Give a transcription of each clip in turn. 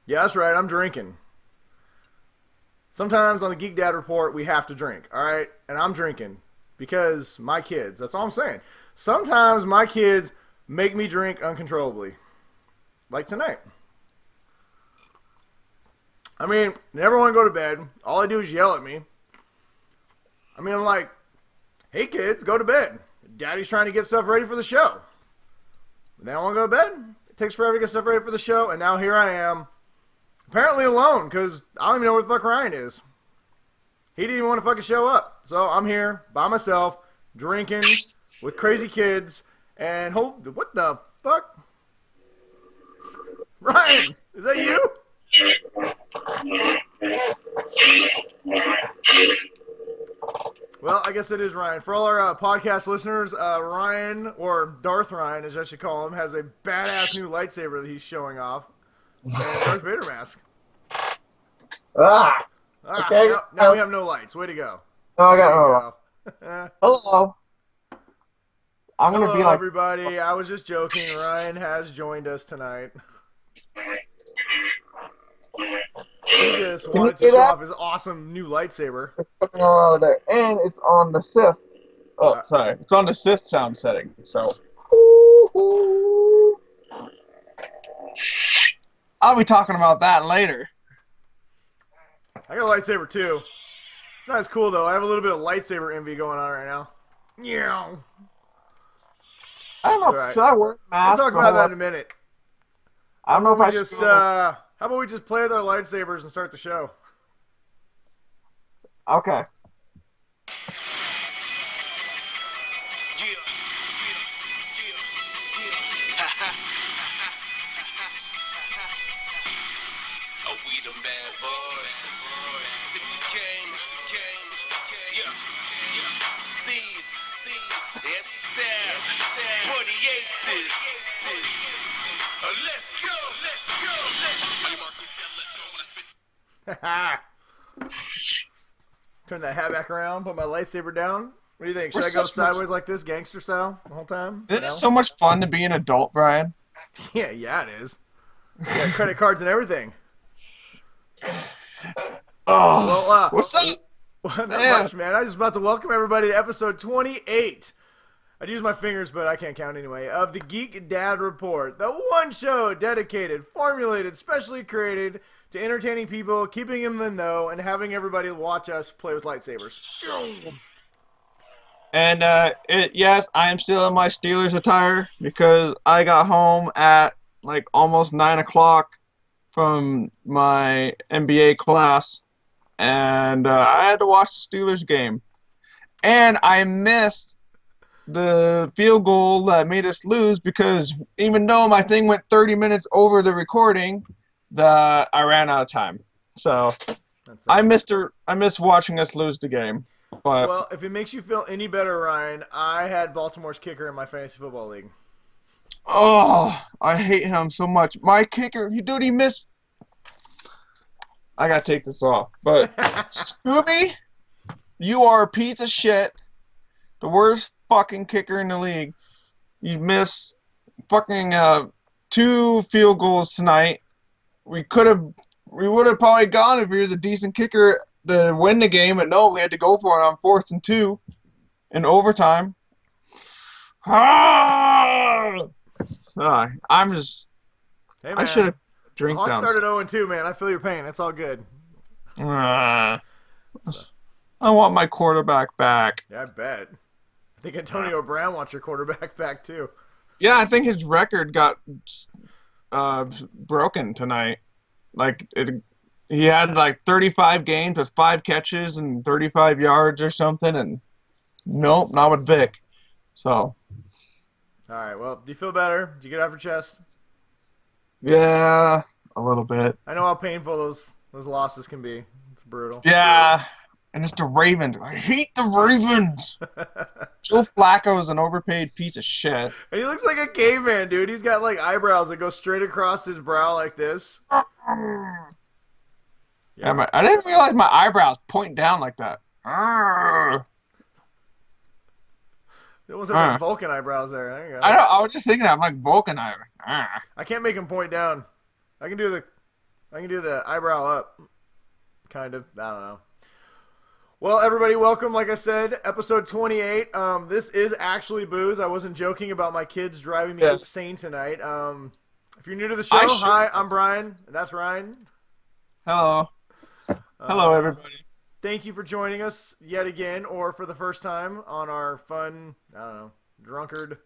Yeah, that's right. I'm drinking. Sometimes on the Geek Dad Report, we have to drink, all right? And I'm drinking because my kids. That's all I'm saying. Sometimes my kids make me drink uncontrollably, like tonight. I mean, never want to go to bed. All I do is yell at me. I mean, I'm like, hey kids, go to bed. Daddy's trying to get stuff ready for the show. They don't want to go to bed. It takes forever to get stuff ready for the show, and now here I am, apparently alone, because I don't even know where the fuck Ryan is. He didn't even want to fucking show up. So I'm here by myself, drinking with crazy kids, and what the fuck? Ryan, is that you? Well, I guess it is Ryan. For all our podcast listeners, Ryan, or Darth Ryan, as I should call him, has a badass new lightsaber that he's showing off. And a Darth Vader mask. Okay. Now we have no lights. Way to go. No, I got no. Hello. I'm Hello, gonna be like everybody. I was just joking. Ryan has joined us tonight. He just wanted to show off his awesome new lightsaber. coming all out of there, and it's on the Sith. Oh, sorry, it's on the Sith sound setting. So, I'll be talking about that later. I got a lightsaber too. It's not as cool though. I have a little bit of lightsaber envy going on right now. Yeah. I don't know. Right. Should I wear a mask? We'll talk about that in a minute. I don't know if I just should. how about we just play with our lightsabers and start the show? Okay. Oh, we them bad boys. Sip the game. Yeah. C's. It's Sam. For the aces. Let's go. Turn that hat back around, put my lightsaber down. What do you think? Should We're I go such sideways like this, gangster style, the whole time? It is so much fun to be an adult, Brian. Yeah, it is. Yeah, credit cards and everything. Oh, Well, what's up? Not much, man. I was just about to welcome everybody to episode 28. I'd use my fingers, but I can't count anyway. Of the Geek Dad Report, the one show dedicated, formulated, specially created to entertaining people, keeping them in the know, and having everybody watch us play with lightsabers. And yes, I am still in my Steelers attire because I got home at like almost 9 o'clock from my NBA class, and I had to watch the Steelers game. And I missed the field goal that made us lose because even though my thing went 30 minutes over the recording, I ran out of time. So I missed watching us lose the game. But well, if it makes you feel any better, Ryan, I had Baltimore's kicker in my fantasy football league. oh, I hate him so much. My kicker, he missed. I gotta take this off. But Scooby, you are a piece of shit. The worst fucking kicker in the league. You missed fucking 2 field goals tonight. We would have probably gone if he was a decent kicker to win the game, but no, we had to go for it on 4th and 2 in overtime. I'm just. Hey, man. I should have drank Hawks down. started 0-2, man. I feel your pain. It's all good. I want my quarterback back. Yeah, I bet. I think Antonio Brown wants your quarterback back, too. Yeah, I think his record got broken tonight. He had like 35 games with 5 catches and 35 yards or something, and nope, not with Vic. So. All right, well, do you feel better? Did you get off your chest? Yeah, a little bit. I know how painful those losses can be. It's brutal. Yeah, and it's the Ravens. I hate the Ravens. Joe Flacco is an overpaid piece of shit. And he looks like a caveman, dude. He's got like eyebrows that go straight across his brow like this. Yeah, I didn't realize my eyebrows point down like that. It almost have like Vulcan eyebrows there. There you go. I was just thinking I'm like Vulcan eyebrows. I can't make him point down. I can do the I can do the eyebrow up. Kind of. I don't know. Well, everybody, welcome. Like I said, episode 28. This is actually booze. I wasn't joking about my kids driving me insane tonight. If you're new to the show, hi, I'm Brian. And that's Ryan. Hello. Hello, everybody. Thank you for joining us yet again, or for the first time on our fun, drunkard.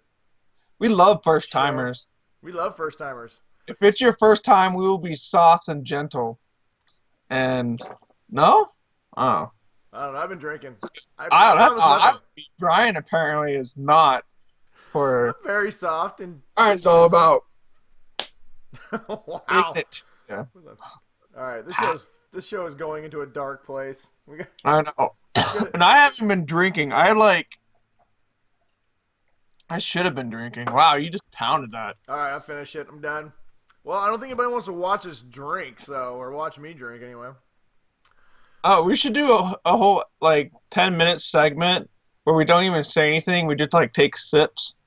We love first-timers. We love first-timers. If it's your first time, we will be soft and gentle. And, no? Oh. I don't know. I've been drinking. Brian apparently is not for... I'm very soft and... Brian's all about... Wow. Yeah. All right. This show is going into a dark place. I know. And I haven't been drinking. I should have been drinking. Wow, you just pounded that. All right, I'll finish it. I'm done. Well, I don't think anybody wants to watch us drink, or watch me drink anyway. Oh, we should do a whole 10-minute segment where we don't even say anything. We just take sips,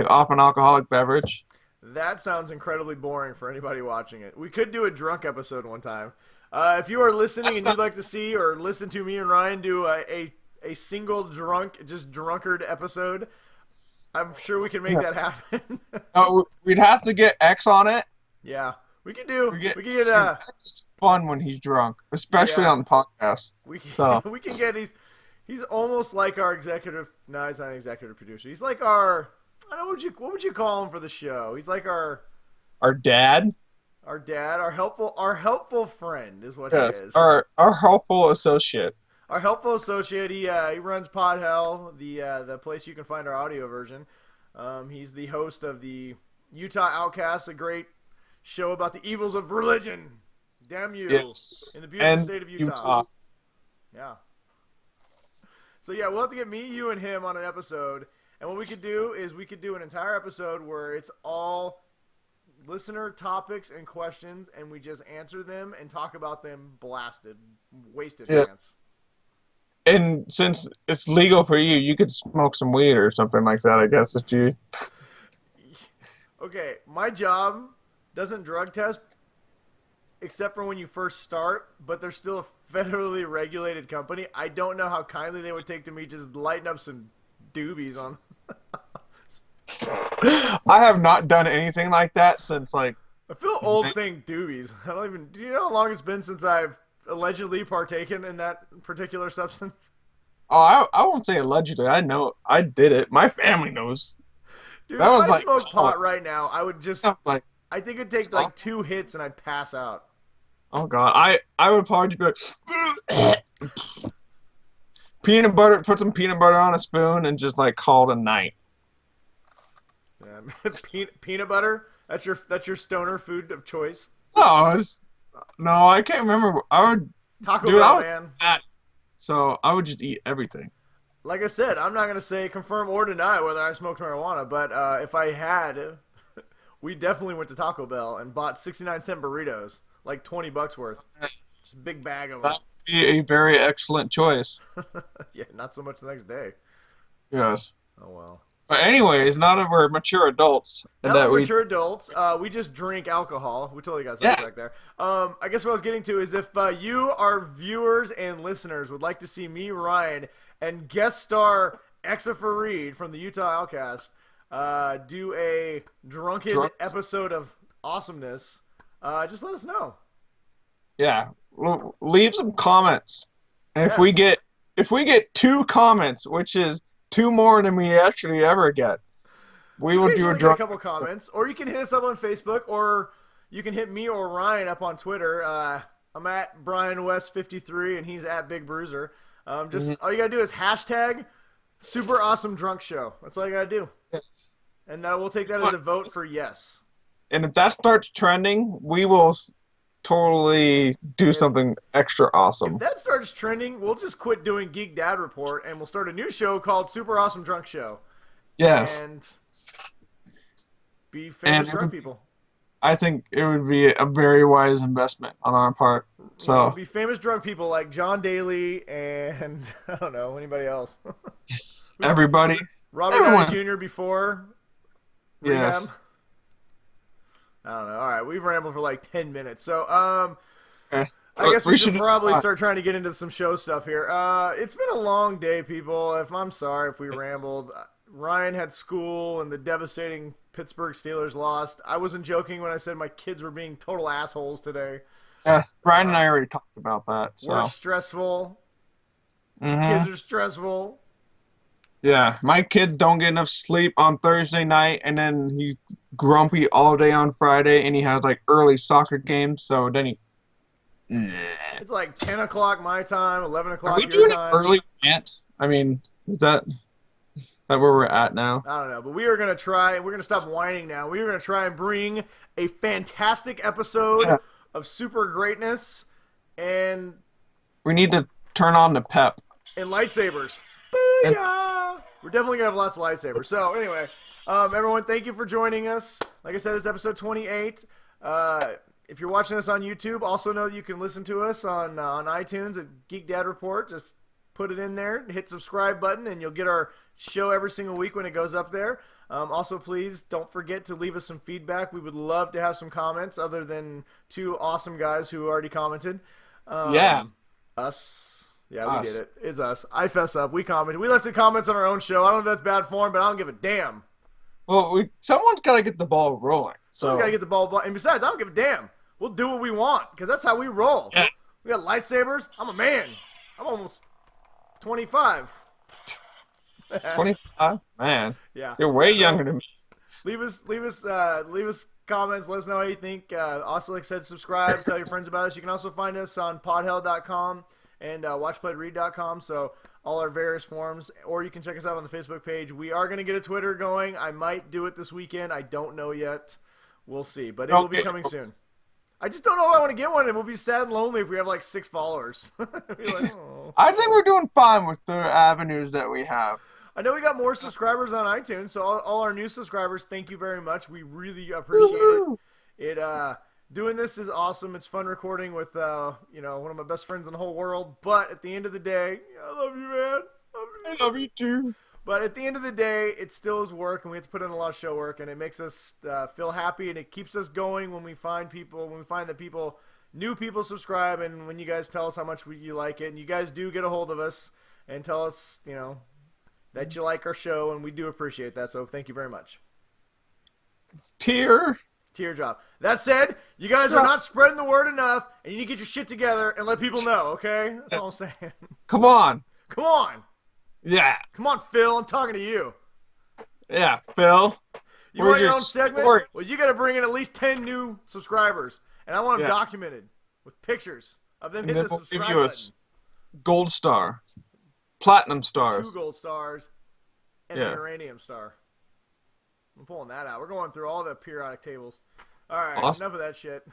off an alcoholic beverage. That sounds incredibly boring for anybody watching it. We could do a drunk episode one time. If you are listening and you'd like to see or listen to me and Ryan do a single drunkard episode, I'm sure we can make that happen. We'd have to get X on it. Yeah, we can do. X is fun when he's drunk, especially on the podcast. We can get he's almost like our executive. No, he's not an executive producer. He's like our. I don't know what would you call him for the show? He's like our dad. Our dad, our helpful friend is what he is. Our helpful associate. Our helpful associate. He runs Pod Hell, the place you can find our audio version. He's the host of the Utah Outcast, a great show about the evils of religion. Damn you! Yes. In the beautiful state of Utah. Yeah. So yeah, we'll have to get me, you, and him on an episode. And what we could do is we could do an entire episode where it's all listener topics and questions, and we just answer them and talk about them wasted rants. And since it's legal for you, you could smoke some weed or something like that, I guess, if you... Okay, my job doesn't drug test except for when you first start, but they're still a federally regulated company. I don't know how kindly they would take to me just lighting up some doobies on... I have not done anything like that since, I feel old saying doobies. Do you know how long it's been since I've allegedly partaken in that particular substance? Oh, I won't say allegedly. I know. I did it. My family knows. Dude, if I smoked pot right now, I would just... I think it'd take, 2 hits and I'd pass out. Oh, God. I would probably just be peanut butter, put some peanut butter on a spoon and just, call it a night. Peanut butter? That's your stoner food of choice? No, I can't remember. Taco Bell, man. So I would just eat everything. Like I said, I'm not going to say confirm or deny whether I smoked marijuana, but if I had, we definitely went to Taco Bell and bought 69-cent burritos, $20 worth. Just a big bag of them. That would be a very excellent choice. Yeah, not so much the next day. Yes. Oh, well. But anyways, now that we're mature adults. Mature adults, we just drink alcohol. We totally got something back there. I guess what I was getting to is if you, our viewers and listeners, would like to see me, Ryan, and guest star Exa Fareed from the Utah Outcast do a drunken episode of awesomeness, just let us know. Yeah. Leave some comments. And if we get 2 comments, which is 2 more than we actually ever get, we will do a couple comments, or you can hit us up on Facebook, or you can hit me or Ryan up on Twitter. I'm at BrianWest53 and he's at Big Bruiser. All you gotta do is hashtag Super Awesome Drunk Show. That's all you gotta do. Yes. And we'll take that as a vote for yes. And if that starts trending, we will totally do something extra awesome. If that starts trending, we'll just quit doing Geek Dad Report and we'll start a new show called Super Awesome Drunk Show. Yes. And be famous drunk people. I think it would be a very wise investment on our part. So be famous drunk people like John Daly and I don't know anybody else. Everybody. Robert Downey Jr. before. Yes. I don't know. All right, we've rambled for like 10 minutes. So, Okay. I guess we should just- probably start trying to get into some show stuff here. It's been a long day, people. I'm sorry if we rambled. Ryan had school and the devastating Pittsburgh Steelers lost. I wasn't joking when I said my kids were being total assholes today. Brian and I already talked about that. So. Work's stressful. Mhm. Kids are stressful. Yeah, my kid don't get enough sleep on Thursday night, and then he's grumpy all day on Friday, and he has like early soccer games, so then he. It's like 10 o'clock my time, 11 Are o'clock we your doing an time. early rant? I mean, is that where we're at now? I don't know, but we are going to try, we're going to stop whining now. We are going to try and bring a fantastic episode of super greatness and We need to turn on the pep. lightsabers. Booyah! We're definitely going to have lots of lightsabers. So, anyway, everyone, thank you for joining us. Like I said, it's episode 28. If you're watching us on YouTube, also know that you can listen to us on iTunes at Geek Dad Report. Just put it in there, hit subscribe button, and you'll get our show every single week when it goes up there. Also, please don't forget to leave us some feedback. We would love to have some comments other than two awesome guys who already commented. Yeah. Us. Yeah, we did it. It's us. I fess up. We commented. We left the comments on our own show. I don't know if that's bad form, but I don't give a damn. Well, someone's got to get the ball rolling. So Someone's got to get the ball. And besides, I don't give a damn. We'll do what we want because that's how we roll. Yeah. We got lightsabers. I'm a man. I'm almost 25. 25, man. Yeah. You're way younger than me. Leave us comments. Let us know how you think. Also, like I said, subscribe. Tell your friends about us. You can also find us on podhell.com and watchplayread.com. So all our various forms. Or you can check us out on the Facebook page. We are going to get a Twitter going. I might do it this weekend. I don't know yet. We'll see. But it will be coming soon. I just don't know if I want to get one. It will be sad and lonely if we have like 6 followers. Be like, oh. I think we're doing fine with the avenues that we have. I know we got more subscribers on iTunes, so all our new subscribers, thank you very much. We really appreciate it. Doing this is awesome. It's fun recording with one of my best friends in the whole world. But at the end of the day, I love you, man. I love you too. But at the end of the day, it still is work, and we have to put in a lot of show work, and it makes us feel happy, and it keeps us going when we find that new people subscribe, and when you guys tell us how much you like it, and you guys do get a hold of us and tell us, that you like our show, and we do appreciate that, so thank you very much. Tear job. That said, you guys are not spreading the word enough, and you need to get your shit together and let people know, okay? That's all I'm saying. Come on. Come on. Yeah. Come on, Phil. I'm talking to you. Yeah, Phil. You want your own segment? Well, you got to bring in at least 10 new subscribers, and I want them documented with pictures of them hitting the subscribe button. Give you a gold star, platinum stars, 2 gold stars, and a uranium star. I'm pulling that out. We're going through all the periodic tables. All right, enough of that shit.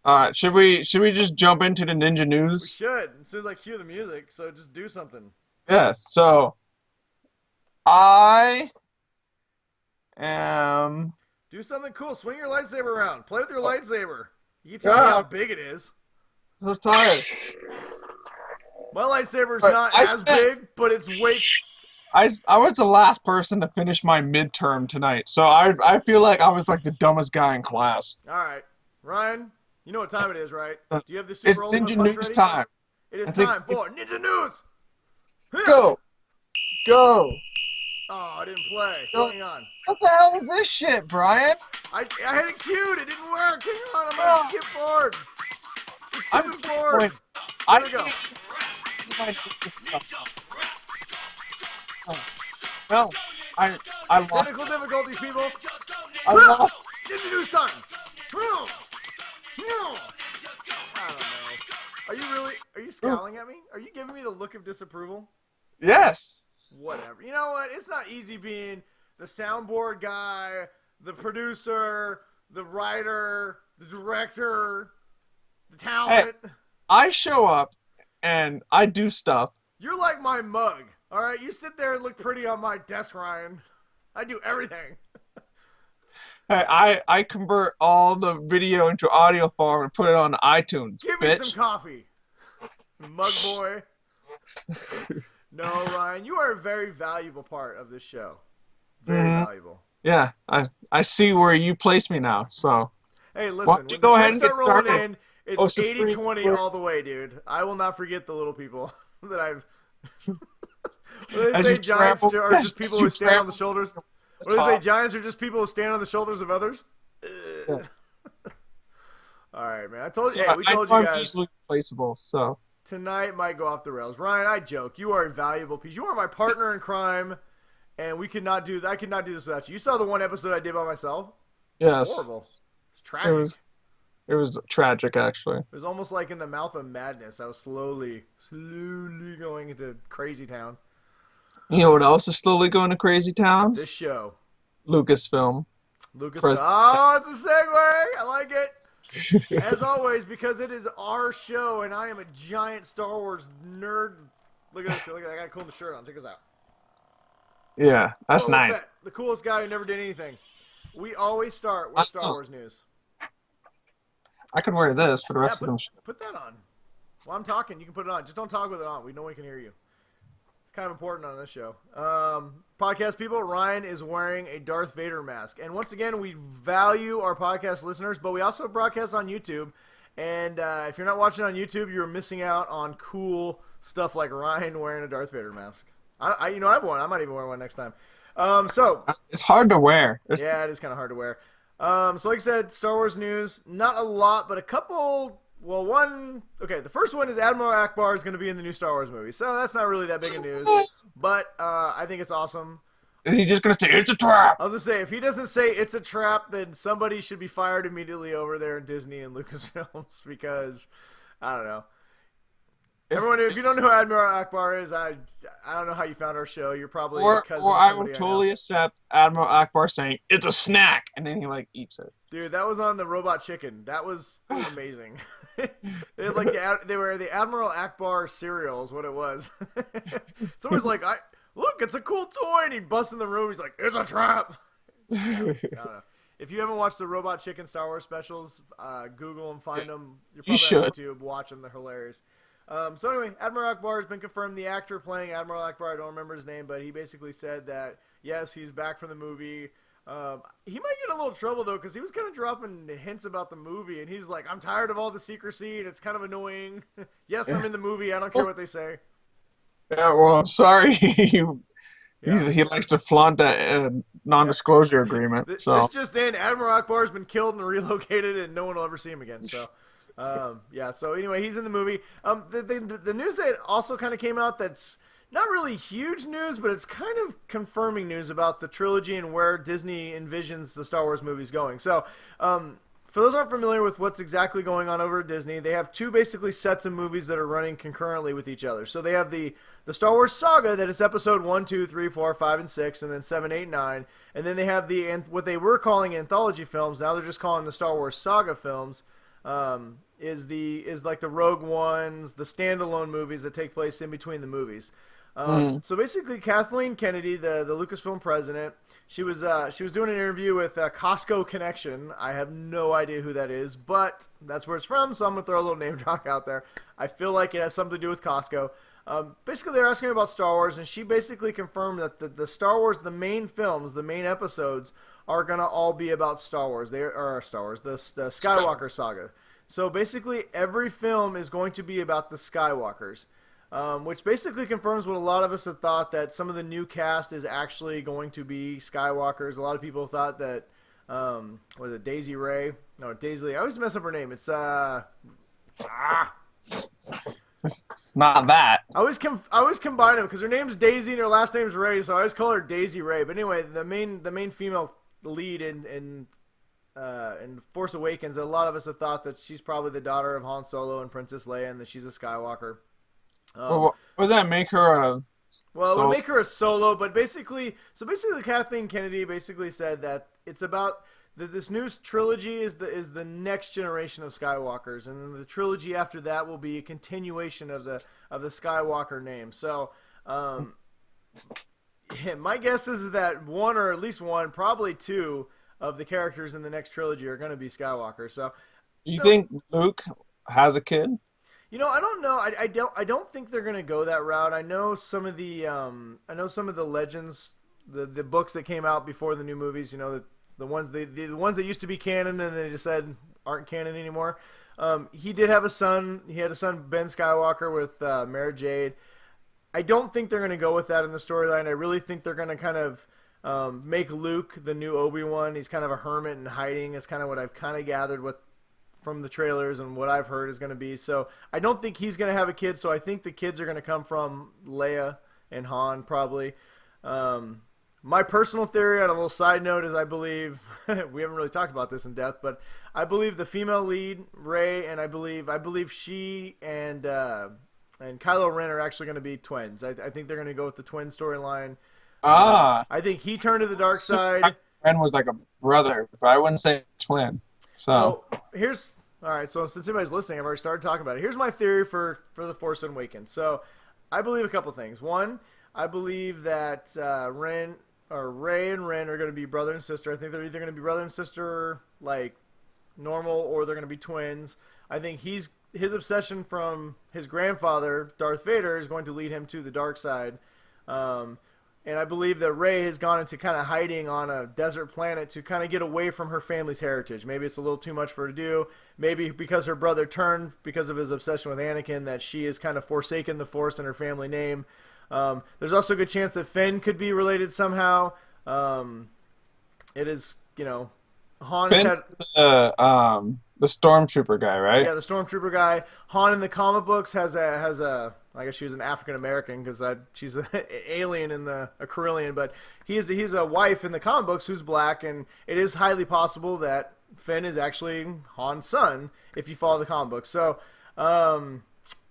All right, should we just jump into the ninja news? We should. As soon as I cue the music, so just do something. Yeah. So I am. Do something cool. Swing your lightsaber around. Play with your lightsaber. You can tell me how big it is. I'm so tired. My lightsaber's not as big, but it's way. I was the last person to finish my midterm tonight, so I feel like I was like the dumbest guy in class. All right, Ryan, you know what time it is, right? Do you have the super It's ultimate ninja punch news ready? time. It is time for ninja news. Go. Oh, I didn't play. Go. Hang on. What the hell is this shit, Brian? I had it queued. It didn't work. Hang on. I'm gonna skip forward. I'm forward. There we go. No, I lost. Technical difficulties, people. I lost. Ninja news time. I don't know. Are you scowling at me? Are you giving me the look of disapproval? Yes. Whatever. You know what? It's not easy being the soundboard guy, the producer, the writer, the director, the talent. Hey, I show up and I do stuff. You're like my mug. All right, you sit there and look pretty on my desk, Ryan. I do everything. Hey, I convert all the video into audio form and put it on iTunes. Give me some coffee, mug boy. No, Ryan, you are a very valuable part of this show. Very valuable. Yeah, I see where you place me now. So Hey, listen, Why don't when you the go checks ahead and get start rolling started? in, Oh, it's Supreme 80-20 Court. all the way, dude. I will not forget the little people that I've. What do they As say? you Giants trample, are as just people you who stand on the trample shoulders. the What do they say? top. Giants are just people who stand on the shoulders of others. Yeah. All right, man. I told So you. Hey, we I told know you I'm guys easily replaceable. So tonight might go off the rails. Ryan, I joke. You are a valuable piece. You are my partner in crime, and we could not do. I could not do this without you. You saw the one episode I did by myself. It's yes, horrible. It's it tragic. was tragic actually. It was almost like in the mouth of madness. I was slowly going into crazy town. You know what else is slowly going to crazy town? This show, Lucasfilm. Lucas. Pres- Oh, it's a segue. I like it. As always, because it is our show, and I am a giant Star Wars nerd. Look at this. Look at that. I got a cool shirt on. Check this out. Yeah, that's Boba nice. Fett, the coolest guy who never did anything. We always start with Star Wars news. I could wear this for the rest of them. Put that on. While I'm talking, you can put it on. Just don't talk with it on. We know we can hear you. It's kind of important on this show. Podcast people, Ryan is wearing a Darth Vader mask. And once again, we value our podcast listeners, but we also broadcast on YouTube. And if you're not watching on YouTube, you're missing out on cool stuff like Ryan wearing a Darth Vader mask. I have one. I might even wear one next time. It's hard to wear. Yeah, it is kind of hard to wear. So like I said, Star Wars news, not a lot, but a couple. Well, one. Okay, the first one is Admiral Akbar is going to be in the new Star Wars movie, so that's not really that big of news. But I think it's awesome. Is he just gonna say it's a trap? I was gonna say, if he doesn't say it's a trap, then somebody should be fired immediately over there in Disney and Lucasfilms because I don't know. Everyone, if you don't know who Admiral Akbar is, I don't know how you found our show. You're probably Or because I would totally accept Admiral Akbar saying it's a snack, and then he like eats it. Dude, that was on the Robot Chicken. That was amazing. They had like they were the Admiral Akbar cereal is what it was. So it's like, look, it's a cool toy, and he busts in the room. He's like, it's a trap. I don't know. If you haven't watched the Robot Chicken Star Wars specials, Google and find them. You're probably on YouTube. Watch them. They're hilarious. So anyway, Admiral Akbar has been confirmed. The actor playing Admiral Akbar, I don't remember his name, but he basically said that, yes, he's back from the movie. He might get a little trouble, though, because he was kind of dropping hints about the movie, and he's like, I'm tired of all the secrecy, and it's kind of annoying. Yes, I'm in the movie. I don't care what they say. Yeah, well, I'm sorry. He likes to flaunt that non-disclosure agreement. This So just in, Admiral Akbar has been killed and relocated, and no one will ever see him again. So, so anyway, he's in the movie. The news that also kind of came out that's not really huge news, but it's kind of confirming news about the trilogy and where Disney envisions the Star Wars movies going. So, for those who aren't familiar with what's exactly going on over at Disney, they have two basically sets of movies that are running concurrently with each other. So they have the Star Wars saga that is episode 1, 2, 3, 4, 5, and 6, and then 7, 8, 9. And then they have what they were calling anthology films. Now they're just calling the Star Wars saga films. Is like the Rogue Ones, the standalone movies that take place in between the movies. So basically, Kathleen Kennedy, the Lucasfilm president, she was doing an interview with Costco Connection. I have no idea who that is, but that's where it's from. So I'm gonna throw a little name drop out there. I feel like it has something to do with Costco. Basically, they're asking about Star Wars, and she basically confirmed that the Star Wars, the main films, the main episodes, are gonna all be about Star Wars. They are Star Wars, the Skywalker saga. So basically, every film is going to be about the Skywalkers. Which basically confirms what a lot of us have thought, that some of the new cast is actually going to be Skywalkers. A lot of people thought that, was it Daisy Ray? No, Daisy. I always mess up her name. It's it's not that. I always combine them because her name's Daisy and her last name's Ray, so I always call her Daisy Ray. But anyway, the main female lead in Force Awakens, a lot of us have thought that she's probably the daughter of Han Solo and Princess Leia, and that she's a Skywalker. Would that make her a... Well, it would make her a solo, but basically Kathleen Kennedy basically said that it's about this new trilogy is the next generation of Skywalkers, and then the trilogy after that will be a continuation of the Skywalker name. So, my guess is that one, or at least one, probably two of the characters in the next trilogy are going to be Skywalker. So, You think Luke has a kid? You know, I don't know. I don't think they're gonna go that route. I know some of the legends, the books that came out before the new movies. You know, the ones that used to be canon, and they just said aren't canon anymore. He did have a son. He had a son, Ben Skywalker, with Mara Jade. I don't think they're going to go with that in the storyline. I really think they're going to kind of make Luke the new Obi-Wan. He's kind of a hermit and hiding. Is kind of what I've kind of gathered from the trailers and what I've heard is going to be. So I don't think he's going to have a kid. So I think the kids are going to come from Leia and Han probably. My personal theory, on a little side note, is I believe we haven't really talked about this in depth, but I believe the female lead, Rey, and I believe she and Kylo Ren are actually going to be twins. I think they're going to go with the twin storyline. I think he turned to the dark side. Ren was like a brother, but I wouldn't say twin. So here's all right. So since anybody's listening, I've already started talking about it. Here's my theory for the Force Awakens. So I believe a couple things. One, I believe that Rey and Ren are going to be brother and sister. I think they're either going to be brother and sister like normal, or they're going to be twins. I think his obsession from his grandfather, Darth Vader, is going to lead him to the dark side. And I believe that Rey has gone into kind of hiding on a desert planet to kind of get away from her family's heritage. Maybe it's a little too much for her to do. Maybe because her brother turned because of his obsession with Anakin, that she has kind of forsaken the Force and her family name. There's also a good chance that Finn could be related somehow. It is, Han Finn's the stormtrooper guy, right? Yeah, the stormtrooper guy. Han in the comic books has a I guess she was an African American because she's an alien in a Corellian, but he's a wife in the comic books who's black, and it is highly possible that Finn is actually Han's son if you follow the comic books. So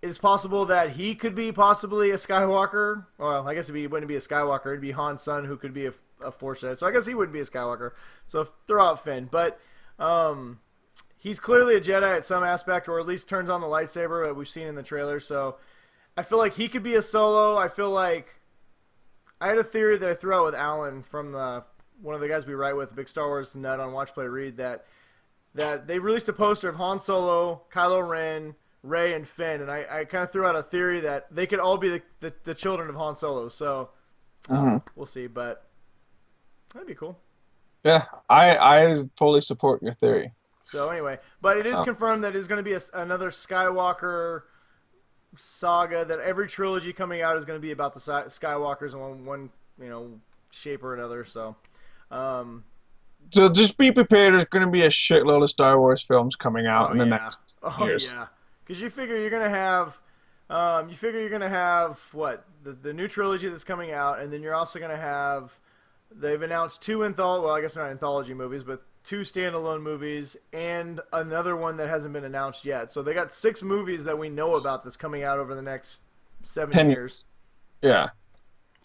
it's possible that he could be possibly a Skywalker. Well, I guess he wouldn't be a Skywalker. It'd be Han's son who could be a Force Jedi. So I guess he wouldn't be a Skywalker. So throw out Finn, but he's clearly a Jedi at some aspect, or at least turns on the lightsaber that we've seen in the trailer. So I feel like he could be a Solo. I feel like I had a theory that I threw out with Alan from one of the guys we write with, big Star Wars nut on Watch Play Read, that they released a poster of Han Solo, Kylo Ren, Rey, and Finn, and I kind of threw out a theory that they could all be the children of Han Solo. So we'll see, but that'd be cool. Yeah, I fully support your theory. So anyway, but it is confirmed that it's going to be another Skywalker saga, that every trilogy coming out is going to be about the Skywalkers in one shape or another. So just be prepared. There's going to be a shitload of Star Wars films coming out in the next years. Yeah, because you figure you're going to have what the new trilogy that's coming out, and then you're also going to have, they've announced two I guess they're not anthology movies, but two standalone movies, and another one that hasn't been announced yet. So they got 6 movies that we know about that's coming out over the next 7 years. Yeah.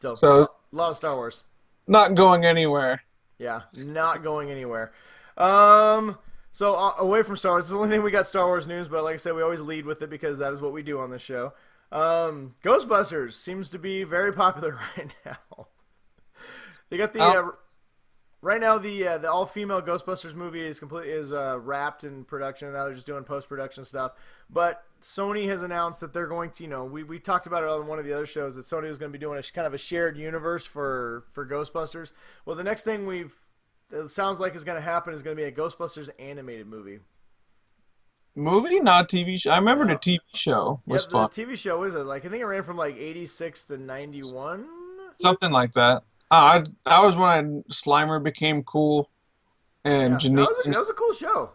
So a lot of Star Wars. Not going anywhere. Yeah, not going anywhere. So away from Star Wars, this is the only thing we got Star Wars news, but like I said, we always lead with it because that is what we do on this show. Ghostbusters seems to be very popular right now. They got the... Right now, the all-female Ghostbusters movie is wrapped in production, and now they're just doing post-production stuff. But Sony has announced that they're going to, we talked about it on one of the other shows, that Sony was going to be doing kind of a shared universe for Ghostbusters. Well, the next thing it sounds like is going to happen is going to be a Ghostbusters animated movie. Movie, not TV show. I remember the TV show was fun. The TV show, what is it? I think it ran from 86 to 91? Something like that. That was when Slimer became cool, and Janine. That was a cool show.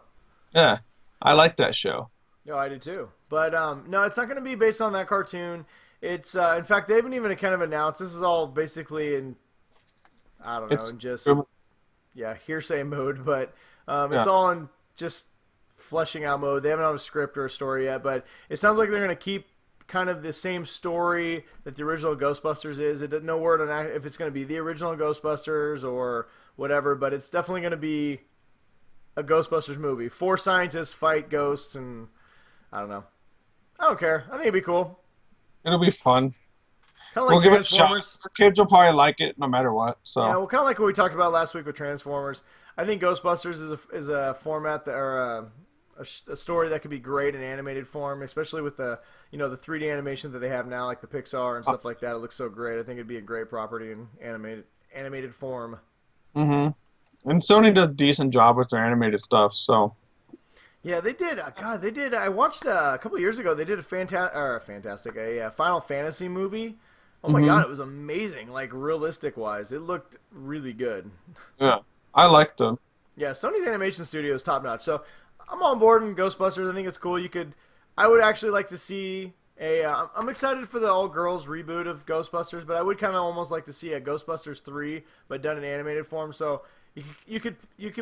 Yeah, I like that show. Yeah, I did too. But no, it's not going to be based on that cartoon. It's in fact, they haven't even kind of announced. This is all basically in hearsay mode. But it's all in just fleshing out mode. They haven't had a script or a story yet, but it sounds like they're going to keep kind of the same story that the original Ghostbusters is. It didn't know word on if it's going to be the original Ghostbusters or whatever, but it's definitely going to be a Ghostbusters movie. 4 scientists fight ghosts, and I don't know. I don't care. I think it'd be cool. It'll be fun. Kind of like Transformers. Our kids will probably like it no matter what. So yeah, well, kind of like what we talked about last week with Transformers. I think Ghostbusters is a format that, or a story that could be great in animated form, especially with the the 3D animation that they have now, like the Pixar and stuff like that. It looks so great. I think it'd be a great property in animated form. And Sony does a decent job with their animated stuff, so Yeah, they did. God, they did. I watched a couple of years ago. They did a Final Fantasy movie. Oh my Hmm. God, it was amazing. Like realistic wise, it looked really good. Yeah, I So liked them. yeah, Sony's animation studio is top notch. So I'm on board in Ghostbusters. I think it's cool. I would actually like to see a. I'm excited for the all girls reboot of Ghostbusters, but I would kind of almost like to see a Ghostbusters 3, but done in animated form. So you could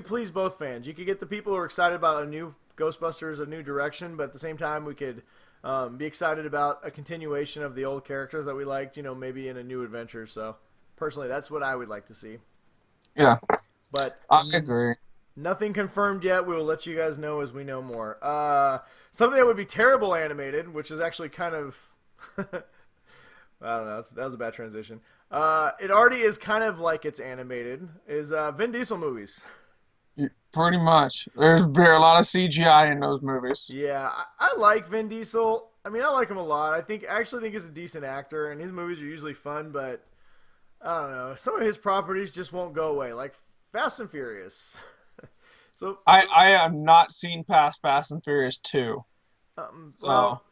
please both fans. You could get the people who are excited about a new Ghostbusters, a new direction, but at the same time we could be excited about a continuation of the old characters that we liked. Maybe in a new adventure. So personally, that's what I would like to see. Yeah, But I agree. nothing confirmed yet. We will let you guys know as we know more. Something that would be terrible animated, which is actually kind of I don't know. That was a bad transition. It already is kind of like it's animated. Is Vin Diesel movies? Pretty much. There's very a lot of CGI in those movies. Yeah, I like Vin Diesel. I mean, I like him a lot. I actually think he's a decent actor, and his movies are usually fun. But I don't know. Some of his properties just won't go away, like Fast and Furious. So I have not seen past Fast and Furious 2. So well,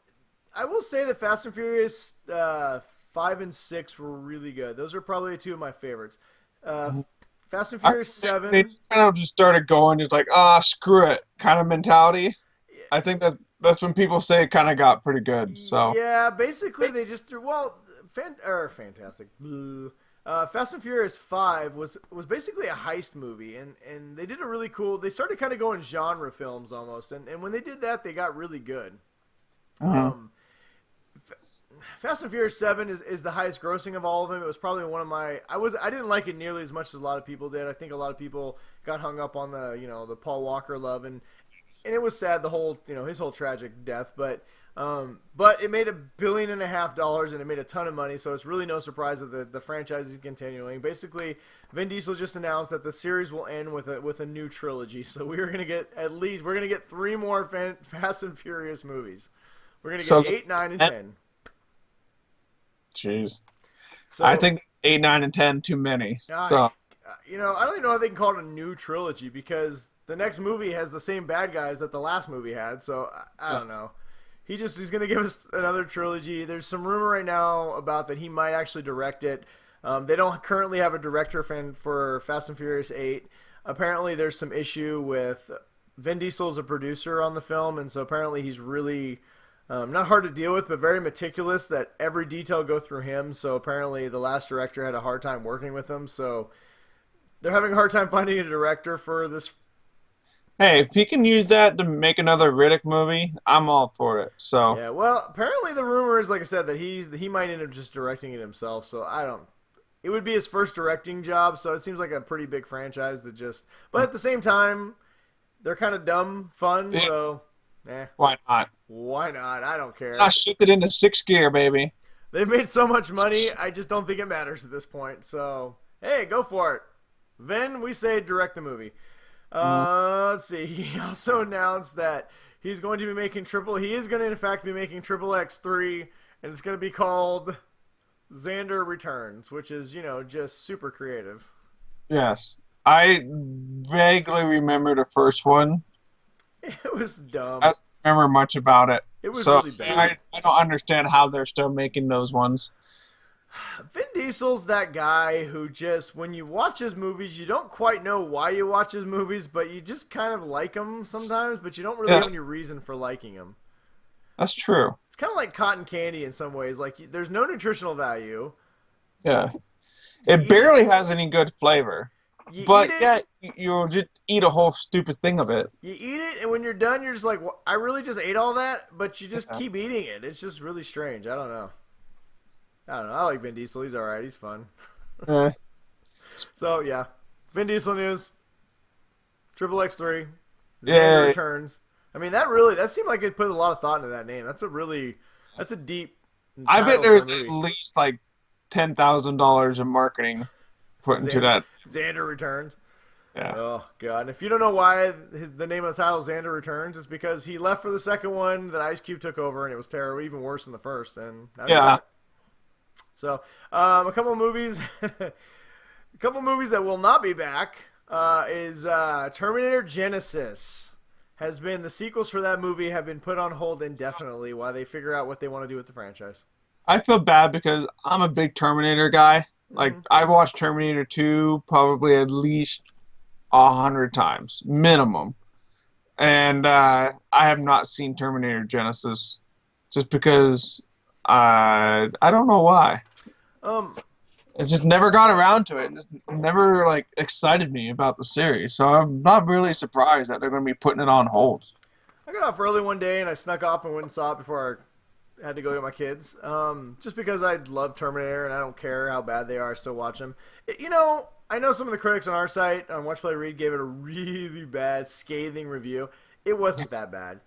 I will say that Fast and Furious 5 and 6 were really good. Those are probably two of my favorites. Fast and Furious they 7. kind of just started going just like, screw it kind of mentality. I think that's when people say it kind of got pretty good. So Yeah, basically they just threw fantastic. Fast and Furious 5 was basically a heist movie, and they did a really cool. They started kind of going genre films almost, and when they did that, they got really good. mhm. Um, Fast and Furious 7 is the highest grossing of all of them. It was probably one of my. I didn't like it nearly as much as a lot of people did. I think a lot of people got hung up on the Paul Walker love, and it was sad, the whole his whole tragic death, but it made $1.5 billion and it made a ton of money, so it's really no surprise that the franchise is continuing. Basically, Vin Diesel just announced that the series will end with a new trilogy. So we're gonna get 3 more Fast and Furious movies. We're gonna So get 8, 9, and 10. Jeez. So I think 8, 9, and 10 too many. So I don't even know how they can call it a new trilogy because the next movie has the same bad guys that the last movie had. So I don't know. He's going to give us another trilogy. There's some rumor right now about that he might actually direct it. They don't currently have a director for Fast and Furious 8. Apparently, there's some issue with Vin Diesel as a producer on the film, and so apparently he's really not hard to deal with, but very meticulous. That every detail go through him. So apparently, the last director had a hard time working with him. So they're having a hard time finding a director for this. hey, if he can use that to make another Riddick movie, I'm all for it. So Yeah, well, apparently the rumor is, like I said, that he might end up just directing it himself. So I don't. It would be his first directing job, so it seems like a pretty big franchise to just. But at the same time, they're kind of dumb, fun. Yeah. So, why not? why not? I don't care. I shifted into 6th gear, baby. They've made so much money. I just don't think it matters at this point. So, hey, go for it. Vin, we say direct the movie. Let's see. He also announced that he's going to be making He is going to, in fact, be making Triple X3, and it's going to be called Xander Returns, which is, just super creative. Yes. I vaguely remember the first one. It was dumb. I don't remember much about it. It was So really bad. I don't understand how they're still making those ones. Vin Diesel's that guy who just, when you watch his movies, you don't quite know why you watch his movies, but you just kind of like him sometimes, but you don't really have any reason for liking him. That's true. It's kind of like cotton candy in some ways. Like, there's no nutritional value. Yeah. It barely has any good flavor. You But eat it, yeah, you'll just eat a whole stupid thing of it. you eat it, and when you're done, you're just like, well, I really just ate all that, but you just keep eating it. It's just really strange. I don't know. I like Vin Diesel. He's all right. He's fun. Eh. So, yeah. Vin Diesel news. Triple X3. Xander Yeah. Returns. I mean, that seemed like it put a lot of thought into that name. That's a deep I bet title there's for a at movie. least like $10,000 in marketing put into that. Xander Returns. Yeah. Oh, God. And if you don't know why the name of the title is Xander Returns, it's because he left for the second one that Ice Cube took over, and it was terrible, even worse than the first. And now he's Yeah. back. So, a couple of movies, that will not be back is Terminator Genesis has been the sequels for that movie have been put on hold indefinitely while they figure out what they want to do with the franchise. I feel bad because I'm a big Terminator guy. Like, Hmm. I watched Terminator 2 probably at least 100 times, minimum. And I have not seen Terminator Genesis just because I don't know why. Um, It just never got around to it. It just never like excited me about the series. So I'm not really surprised that they're going to be putting it on hold. I got off early one day and I snuck off and went and saw it before I had to go get my kids. Just because I love Terminator and I don't care how bad they are, I still watch them. I know some of the critics on our site on Watch Play Read gave it a really bad, scathing review. It wasn't that bad.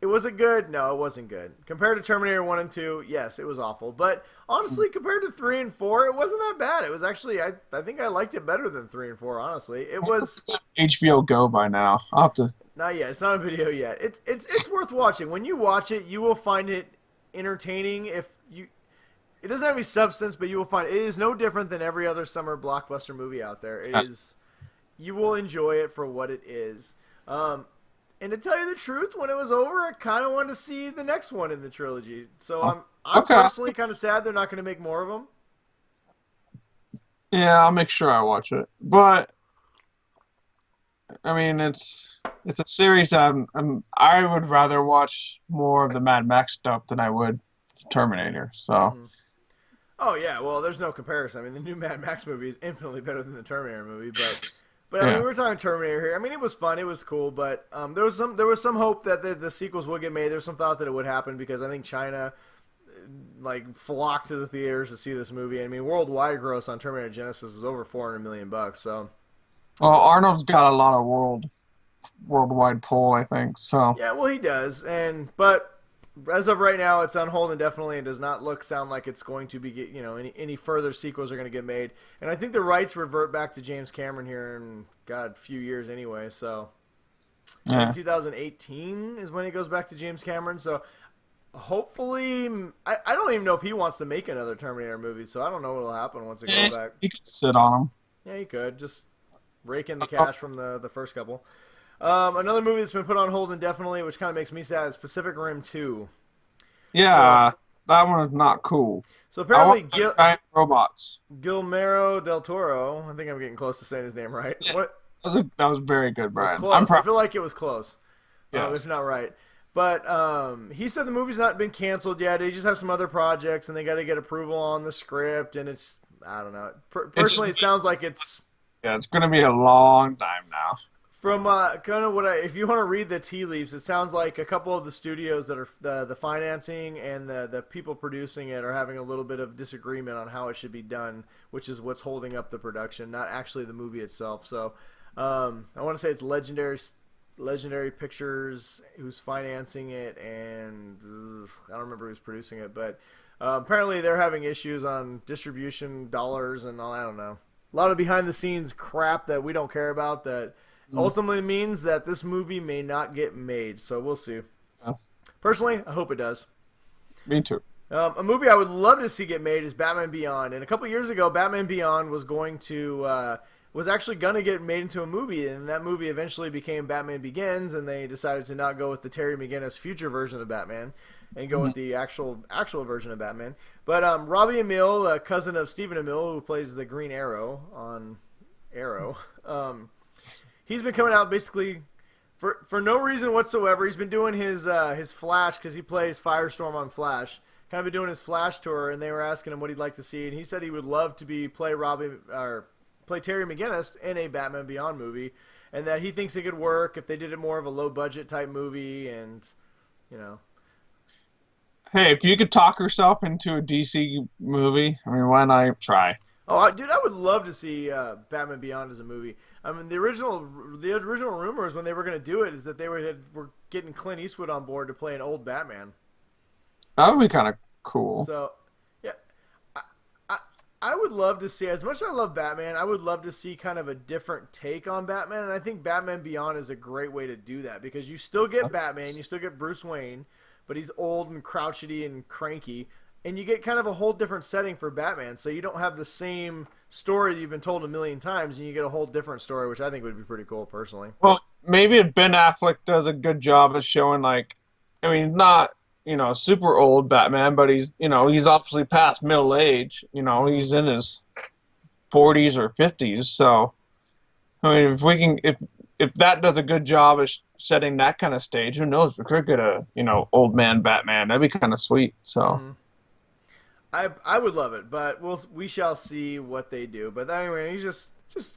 Was it good? No, it wasn't good. Compared to Terminator 1 and 2, yes, it was awful. But honestly, compared to 3 and 4, it wasn't that bad. It was actually, I think I liked it better than 3 and 4, honestly. It was... It's on HBO Go by now. I'll have to. Not yet. It's not a video yet. It's worth watching. When you watch it, you will find it entertaining. It doesn't have any substance, but you will find it is no different than every other summer blockbuster movie out there. It is. You will enjoy it for what it is. And to tell you the truth, when it was over, I kind of wanted to see the next one in the trilogy. So I'm Okay. personally kind of sad they're not going to make more of them. Yeah, I'll make sure I watch it. But I mean, it's a series that I would rather watch more of the Mad Max stuff than I would Terminator. So. Mhm. Oh yeah, well, there's no comparison. I mean, the new Mad Max movie is infinitely better than the Terminator movie, but I mean, Yeah. we're talking Terminator here. I mean, it was fun, it was cool, but there was some hope that the sequels would get made. There was some thought that it would happen because I think China like flocked to the theaters to see this movie. I mean, worldwide gross on Terminator Genesis was over $400 million. So Well, Arnold's got a lot of worldwide pull, I think. So. yeah, well, he does, but as of right now, it's on hold indefinitely and does not sound like it's going to be, any further sequels are going to get made. And I think the rights revert back to James Cameron here in, a few years anyway. So I think Yeah. 2018 is when it goes back to James Cameron. So hopefully, I don't even know if he wants to make another Terminator movie. So I don't know what will happen once it goes back. You could sit on him. Yeah, he could. Just rake in the cash from the first couple. Another movie that's been put on hold indefinitely, which kind of makes me sad, is Pacific Rim 2. Yeah, that one is not cool. So I apparently, want those giant robots. Guillermo del Toro, I think I'm getting close to saying his name right. Yeah. What? That was very good, It was Brian. close. I'm I proud. feel like it was close, Yes. if not right. But he said the movie's not been canceled yet. They just have some other projects, and they got to get approval on the script. And it's, I don't know. Personally, it sounds like it's Yeah, it's gonna be a long time now. from kind of if you want to read the tea leaves, it sounds like a couple of the studios that are the financing and the people producing it are having a little bit of disagreement on how it should be done, which is what's holding up the production, not actually the movie itself. So I want to say it's Legendary Pictures who's financing it, and I don't remember who's producing it, but apparently they're having issues on distribution dollars and all. I don't know, a lot of behind the scenes crap that we don't care about that ultimately means that this movie may not get made. So we'll see. Yes. Personally, I hope it does. Me too. A movie I would love to see get made is Batman Beyond. And a couple years ago, Batman Beyond was actually going to get made into a movie, and that movie eventually became Batman Begins, and they decided to not go with the Terry McGinnis future version of Batman and go with the actual version of Batman. But Robbie Amell, cousin of Stephen Amell, who plays the Green Arrow on Arrow, he's been coming out basically for no reason whatsoever. He's been doing his Flash, because he plays Firestorm on Flash. Kind of been doing his Flash tour, and they were asking him what he'd like to see, and he said he would love to play Terry McGinnis in a Batman Beyond movie, and that he thinks it could work if they did it more of a low budget type movie, and Hey, if you could talk yourself into a DC movie, I mean, why not try? Oh, dude, I would love to see Batman Beyond as a movie. I mean, the original rumors when they were going to do it is that they were getting Clint Eastwood on board to play an old Batman. That would be kind of cool. So, yeah, I would love to see, as much as I love Batman, I would love to see kind of a different take on Batman, and I think Batman Beyond is a great way to do that, because you still get Batman, you still get Bruce Wayne, but he's old and crouchety and cranky, and you get kind of a whole different setting for Batman, so you don't have the same story that you've been told a million times, and you get a whole different story, which I think would be pretty cool, personally. Well, maybe if Ben Affleck does a good job of showing like, I mean, not super old Batman, but he's obviously past middle age. He's in his 40s or 50s. So I mean, if that does a good job of setting that kind of stage, who knows? We could get a old man Batman. That'd be kind of sweet. So. Mhm. I would love it, but we shall see what they do. But anyway, he's just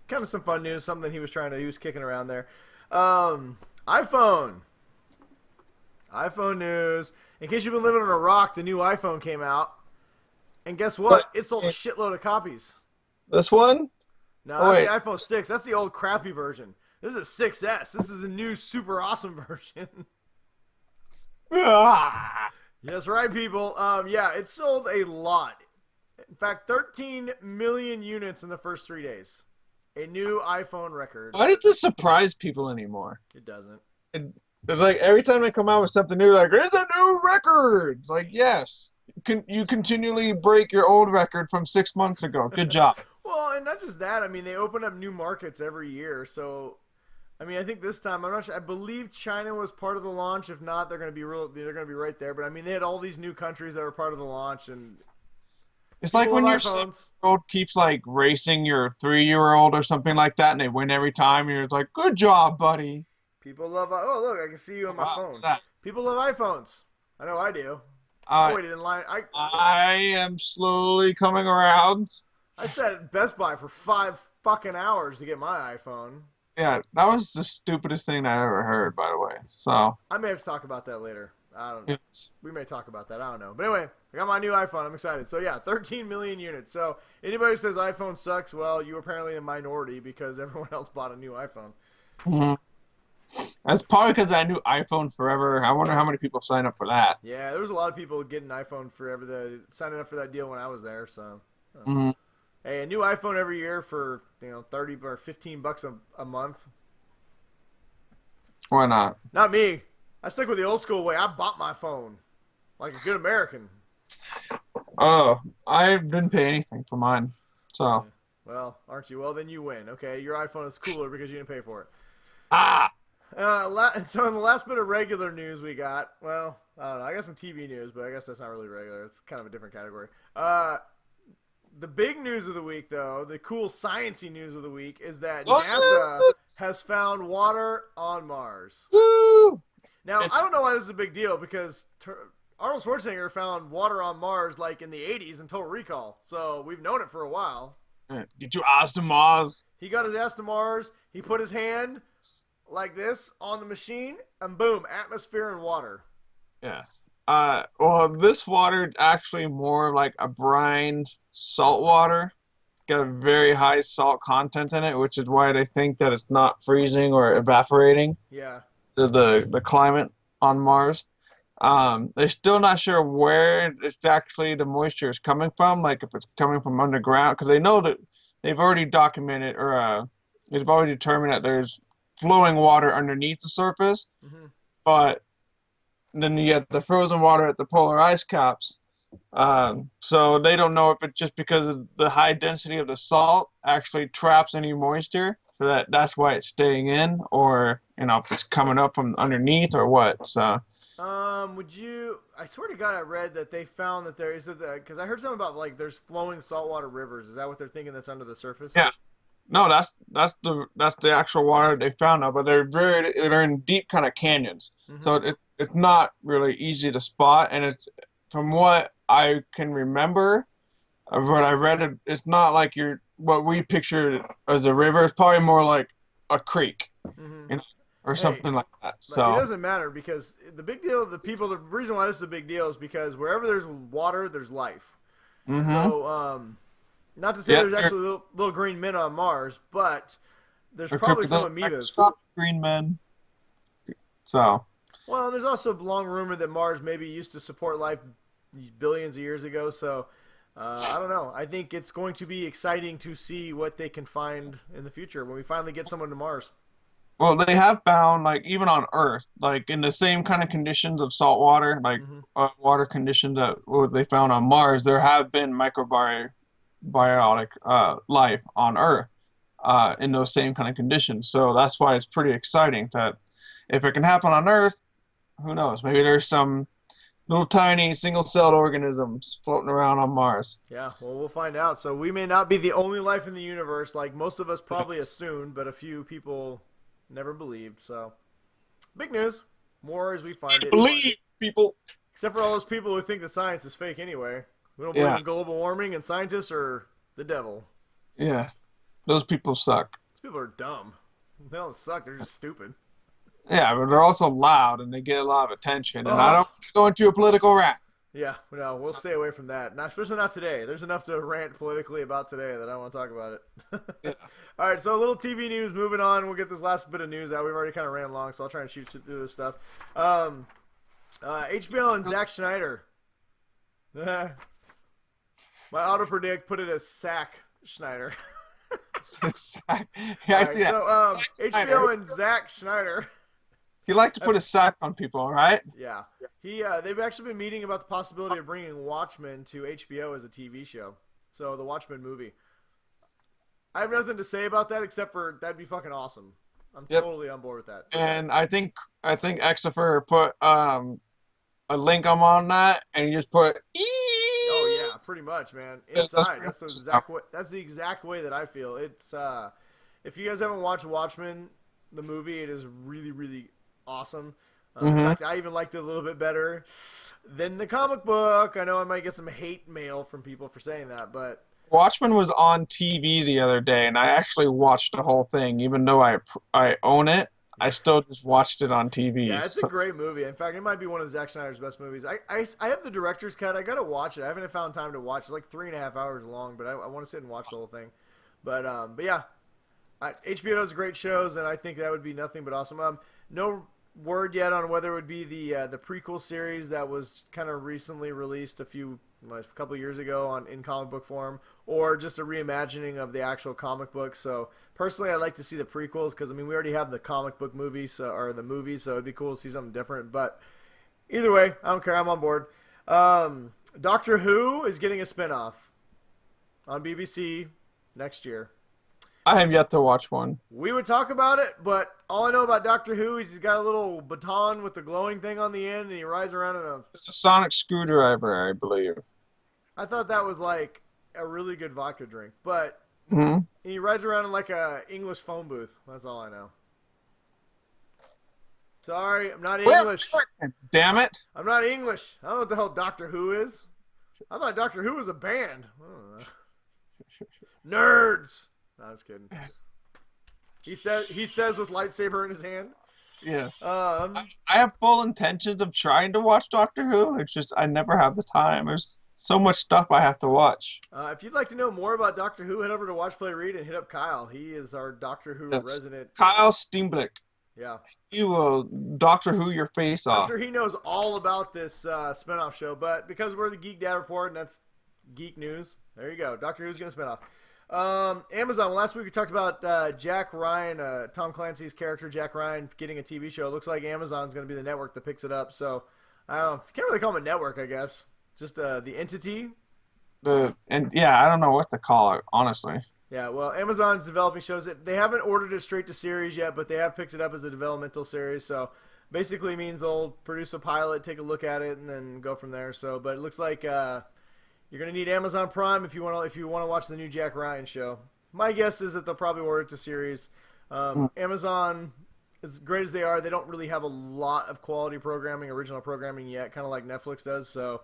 kind of some fun news, something he was kicking around there. iPhone news. In case you've been living on a rock, the new iPhone came out, and guess what? It sold a shitload of copies. This one? No, that's the iPhone 6. That's the old crappy version. This is a 6S. This is the new super awesome version. Ah! That's right, people. Yeah, it sold a lot. In fact, 13 million units in the first 3 days. A new iPhone record. Why does this surprise people anymore? It doesn't. It's like every time they come out with something new, like, it's a new record. Like, yes, you continually break your old record from 6 months ago. Good job. Well, and not just that. I mean, they open up new markets every year. So, I mean, I think this time I'm not sure. I believe China was part of the launch. If not, they're going to be right there. But I mean, they had all these new countries that were part of the launch, and it's like when your 6-year-old keeps like racing your 3-year-old or something like that, and they win every time. And you're like, good job, buddy. People love. Oh, look, I can see you on my phone. People love iPhones. I know I do. I waited in line. I am slowly coming around. I sat at Best Buy for 5 fucking hours to get my iPhone. Yeah, that was the stupidest thing I ever heard, by the way. So I may have to talk about that later. I don't know. We may talk about that. I don't know. But anyway, I got my new iPhone. I'm excited. So yeah, 13 million units. So anybody who says iPhone sucks, well, you were apparently a minority because everyone else bought a new iPhone. Mm-hmm. That's probably because I knew iPhone forever. I wonder how many people signed up for that. Yeah, there was a lot of people getting iPhone forever, signing up for that deal when I was there. So. Mm-hmm. Hey, a new iPhone every year for 30 or $15 a month. Why not? Not me. I stick with the old school way. I bought my phone like a good American. Oh, I didn't pay anything for mine. So. Well, aren't you? Well, then you win. Okay, your iPhone is cooler because you didn't pay for it. Ah. So in the last bit of regular news we got, well, I don't know. I got some TV news, but I guess that's not really regular. It's kind of a different category. The big news of the week, though, the cool sciencey news of the week, is that NASA has found water on Mars. Woo! Now, I don't know why this is a big deal, because Arnold Schwarzenegger found water on Mars, like, in the 80s in Total Recall. So we've known it for a while. Get your ass to Mars. He got his ass to Mars. He put his hand like this on the machine, and boom, atmosphere and water. Yes. Well, this water actually more like a brine salt water. Got a very high salt content in it, which is why they think that it's not freezing or evaporating. Yeah. The climate on Mars. They're still not sure where it's actually the moisture is coming from, like if it's coming from underground, because they know that they've already documented or they've already determined that there's flowing water underneath the surface, but then you get the frozen water at the polar ice caps. So they don't know if it's just because of the high density of the salt actually traps any moisture, so that's why it's staying in, or if it's coming up from underneath or what. So. I swear to God, I read that they found that there is because I heard something about like there's flowing saltwater rivers. Is that what they're thinking that's under the surface? Yeah. No, that's the actual water they found now, but they're in deep kind of canyons, so it's not really easy to spot. And it's from what I can remember of what I read, it's not like what we picture as a river. It's probably more like a creek, or something like that. So it doesn't matter because the big deal, the reason why this is a big deal is because wherever there's water, there's life. So, not to say there's actually little green men on Mars, but there's probably some amoebas. Stop green men. So. Well, there's also long rumor that Mars maybe used to support life billions of years ago. So, I don't know. I think it's going to be exciting to see what they can find in the future when we finally get someone to Mars. Well, they have found, like, even on Earth, like, in the same kind of conditions of salt water, like water conditions that they found on Mars, there have been microbiotic life on Earth. in those same kind of conditions. So that's why it's pretty exciting that if it can happen on Earth, who knows? Maybe there's some little tiny single-celled organisms floating around on Mars. Yeah, well, we'll find out. So we may not be the only life in the universe, like most of us probably assumed, but a few people never believed. So, big news. More as we find it. Believe, people. Except for all those people who think that science is fake anyway. We don't believe in global warming, and scientists are the devil. Yeah, those people suck. These people are dumb. They don't suck, they're just stupid. Yeah, but they're also loud and they get a lot of attention. And I don't want to go into a political rant. Yeah, no, we'll stay away from that. Not, especially not today. There's enough to rant politically about today that I want to talk about it. Yeah. All right, so a little TV news. Moving on, we'll get this last bit of news out. We've already kind of ran long, so I'll try and shoot through this stuff. HBO and Zack Schneider. My auto predict put it as Sack Schneider. Yeah, I see that. So HBO and Zack Schneider. He liked to put a sack on people, right? Yeah. They've actually been meeting about the possibility of bringing Watchmen to HBO as a TV show. So the Watchmen movie. I have nothing to say about that except for that'd be fucking awesome. I'm totally on board with that. And I think Exifer put a link on that, and you just put. Oh yeah, pretty much, man. Inside. That's the exact way that I feel. It's if you guys haven't watched Watchmen, the movie, it is really, really awesome. In fact, I even liked it a little bit better than the comic book. I know I might get some hate mail from people for saying that, but Watchmen was on TV the other day, and I actually watched the whole thing. Even though I own it, I still just watched it on TV. Yeah, it's a great movie. In fact, it might be one of Zack Snyder's best movies. I have the director's cut. I gotta watch it. I haven't found time to watch. It's like 3.5 hours long, but I want to sit and watch the whole thing. But yeah, HBO does great shows, and I think that would be nothing but awesome. No word yet on whether it would be the prequel series that was kind of recently released a couple years ago in comic book form, or just a reimagining of the actual comic book. So personally, I'd like to see the prequels because we already have the comic book movies or the movies, so it'd be cool to see something different. But either way, I don't care. I'm on board. Doctor Who is getting a spinoff on BBC next year. I have yet to watch one. We would talk about it, but all I know about Doctor Who is he's got a little baton with the glowing thing on the end, and he rides around in a... It's a sonic screwdriver, I believe. I thought that was like a really good vodka drink, but he rides around in like a English phone booth. That's all I know. Sorry, I'm not English. Damn it. I'm not English. I don't know what the hell Doctor Who is. I thought Doctor Who was a band. Nerds. No, I was kidding. He says with lightsaber in his hand. Yes. I have full intentions of trying to watch Doctor Who. It's just I never have the time. There's so much stuff I have to watch. If you'd like to know more about Doctor Who, head over to Watch Play Read and hit up Kyle. He is our Doctor Who resident. Kyle Steamblick. Yeah. He will Doctor Who your face off. I'm sure he knows all about this spinoff show, but because we're the Geek Dad Report and that's geek news, there you go. Doctor Who's going to spin off. Amazon. Last week we talked about Jack Ryan, Tom Clancy's character, Jack Ryan, getting a TV show. It looks like Amazon's going to be the network that picks it up. So I don't know. Can't really call them a network, I guess. Just the entity. I don't know what to call it, honestly. Yeah, well, Amazon's developing shows. They haven't ordered it straight to series yet, but they have picked it up as a developmental series. So basically means they'll produce a pilot, take a look at it, and then go from there. So, but it looks like you're gonna need Amazon Prime if you want to watch the new Jack Ryan show. My guess is that they'll probably order it to series. Amazon, as great as they are, they don't really have a lot of quality programming, original programming yet, kind of like Netflix does. So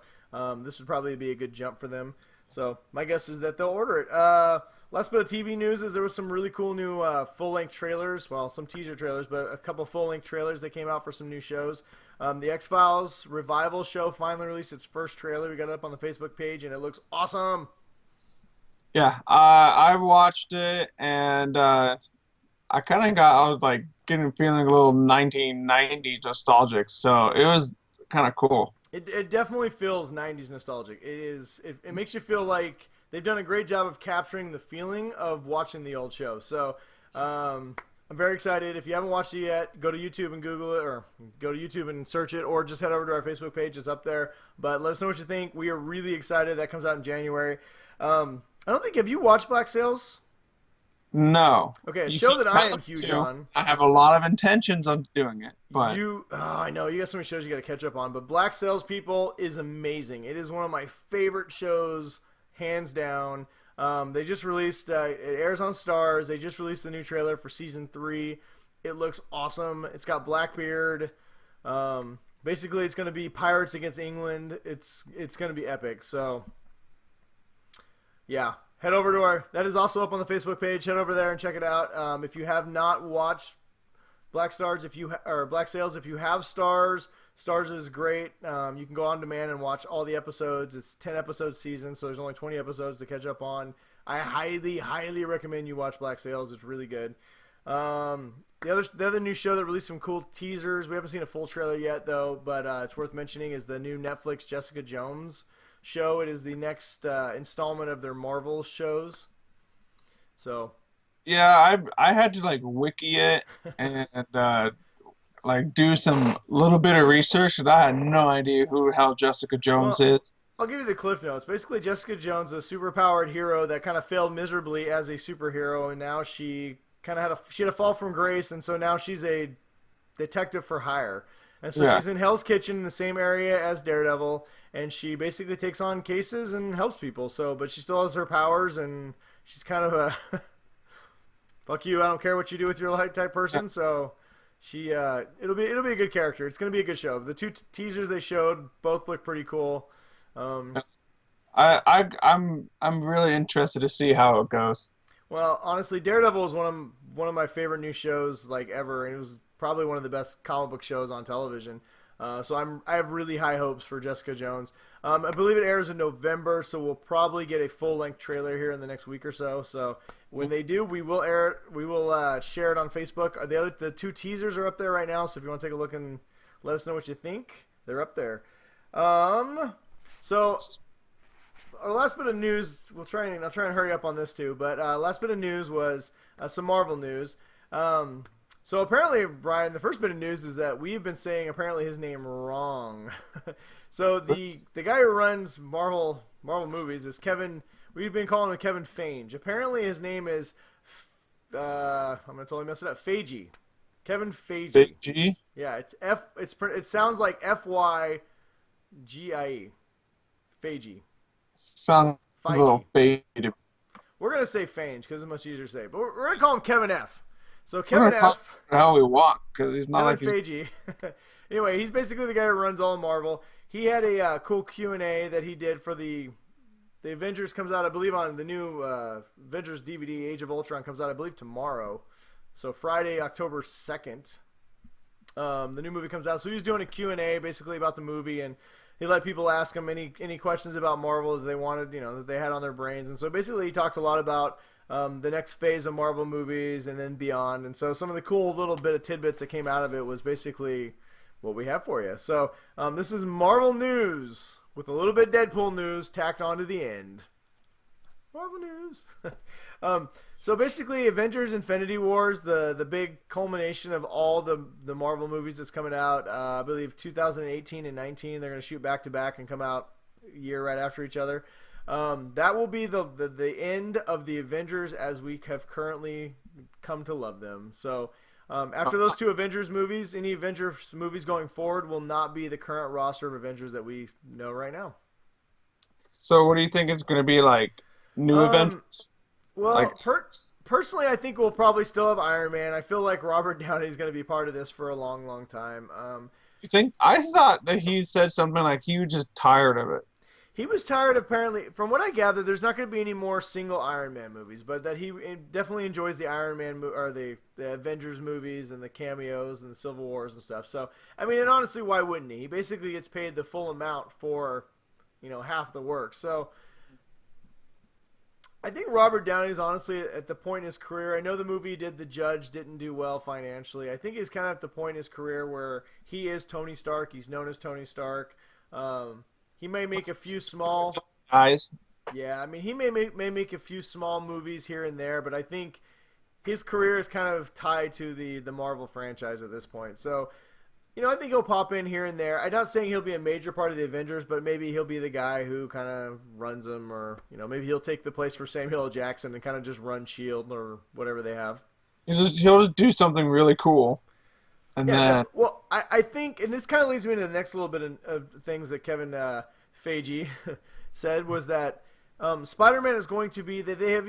this would probably be a good jump for them. So my guess is that they'll order it. Last bit of TV news is there was some really cool new full-length trailers. Well, some teaser trailers, but a couple full-length trailers that came out for some new shows. The X-Files Revival show finally released its first trailer. We got it up on the Facebook page, and it looks awesome. Yeah, I watched it, and I was like feeling a little 1990s nostalgic, so it was kind of cool. It definitely feels 90s nostalgic. It makes you feel like they've done a great job of capturing the feeling of watching the old show. So I'm very excited. If you haven't watched it yet, go to YouTube and Google it, or go to YouTube and search it, or just head over to our Facebook page. It's up there. But let us know what you think. We are really excited. That comes out in January. I don't think, have you watched Black Sails? No. Okay, a You show keep that I am telling me huge to. on. I have a lot of intentions on doing it, but I know you got so many shows you got to catch up on, but Black Salespeople is amazing. It is one of my favorite shows, hands down. They just released. It airs on Stars. They just released the new trailer for season 3. It looks awesome. It's got Blackbeard. Basically, it's going to be pirates against England. It's going to be epic. So, yeah. Head over to that is also up on the Facebook page. Head over there and check it out. If you have not watched Black Sails, if you have Stars, Stars is great. You can go on demand and watch all the episodes. It's 10 episode season, so there's only 20 episodes to catch up on. I highly, highly recommend you watch Black Sails. It's really good. The other new show that released some cool teasers. We haven't seen a full trailer yet, though, but it's worth mentioning is the new Netflix Jessica Jones show. It is the next installment of their Marvel shows. So, yeah, I had to like wiki it and like do some little bit of research, and I had no idea who the hell Jessica Jones is. I'll give you the cliff notes. Basically, Jessica Jones is a superpowered hero that kind of failed miserably as a superhero, and now she kind of had a fall from grace, and so now she's a detective for hire. And so she's in Hell's Kitchen in the same area as Daredevil, and she basically takes on cases and helps people. So, but she still has her powers, and she's kind of a fuck you, I don't care what you do with your life type person. So she it'll be a good character. It's gonna be a good show. The two teasers they showed both look pretty cool. I'm really interested to see how it goes. Well, honestly, Daredevil is one of my favorite new shows like ever, and it was probably one of the best comic book shows on television. So I have really high hopes for Jessica Jones. I believe it airs in November, so we'll probably get a full length trailer here in the next week or so. So when they do, we will air it. We will share it on Facebook. The two teasers are up there right now, so if you want to take a look and let us know what you think, they're up there. So our last bit of news, I'll try and hurry up on this too, but last bit of news was some Marvel news. So apparently, Brian, the first bit of news is that we've been saying apparently his name wrong. So the guy who runs Marvel movies is Kevin. We've been calling him Kevin Feige. Apparently his name is I'm gonna totally mess it up. Feige. Kevin Feige. Feige? Yeah, it sounds like Fygie. Feige. Sounds a little faded. We're gonna say Feige because it's much easier to say, but we're gonna call him Kevin F. So Kevin F. How we want, because he's not Kevin like Feige. Anyway, he's basically the guy who runs all Marvel. He had a cool Q&A that he did for the Avengers comes out, I believe, on the new Avengers DVD. Age of Ultron comes out, I believe, tomorrow. So Friday, October 2nd. The new movie comes out. So he was doing a Q&A basically about the movie, and he let people ask him any questions about Marvel that they wanted, that they had on their brains. And so basically he talked a lot about the next phase of Marvel movies and then beyond. And so some of the cool little bit of tidbits that came out of it was basically what we have for you. So this is Marvel news with a little bit Deadpool news tacked on to the end. Marvel news. So basically Avengers Infinity Wars, the big culmination of all the Marvel movies that's coming out. I believe 2018 and 19, they're going to shoot back to back and come out a year right after each other. That will be the end of the Avengers as we have currently come to love them. So after those two Avengers movies, any Avengers movies going forward will not be the current roster of Avengers that we know right now. So what do you think it's going to be like? New Avengers? Well, like, personally, I think we'll probably still have Iron Man. I feel like Robert Downey is going to be part of this for a long, long time. you think? I thought that he said something like he was just tired of it. He was tired, apparently. From what I gather, there's not going to be any more single Iron Man movies, but that he definitely enjoys the Iron Man or the Avengers movies and the cameos and the Civil Wars and stuff. So, I mean, and honestly, why wouldn't he? He basically gets paid the full amount for, half the work. So, I think Robert Downey is honestly at the point in his career. I know the movie he did, The Judge, didn't do well financially. I think he's kind of at the point in his career where he is Tony Stark. He's known as Tony Stark. He may make a few small guys. Yeah, I mean, he may make a few small movies here and there, but I think his career is kind of tied to the Marvel franchise at this point. So I think he'll pop in here and there. I'm not saying he'll be a major part of the Avengers, but maybe he'll be the guy who kind of runs them, or maybe he'll take the place for Samuel L. Jackson and kind of just run Shield or whatever they have. He'll just do something really cool, and then Well, I think, and this kind of leads me into the next little bit of things that Kevin Feige said, was that Spider-Man is going to be that they have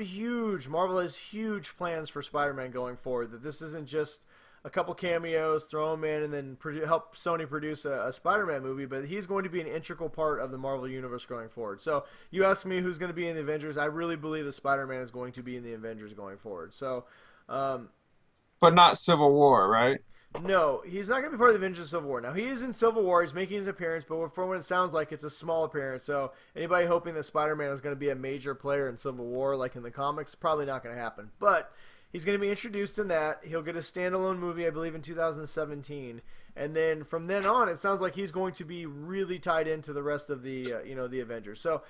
Marvel has huge plans for Spider-Man going forward. That this isn't just a couple cameos, throw him in, and then help Sony produce a Spider-Man movie, but he's going to be an integral part of the Marvel Universe going forward. So you ask me who's going to be in the Avengers, I really believe that Spider-Man is going to be in the Avengers going forward. So, but not Civil War, right? no, he's not going to be part of the Avengers Civil War. Now, he is in Civil War, he's making his appearance, but from what it sounds like, it's a small appearance. So anybody hoping that Spider-Man is going to be a major player in Civil War, like in the comics, probably not going to happen. But he's going to be introduced in that. He'll get a standalone movie, I believe, in 2017, and then from then on, it sounds like he's going to be really tied into the rest of the the Avengers. So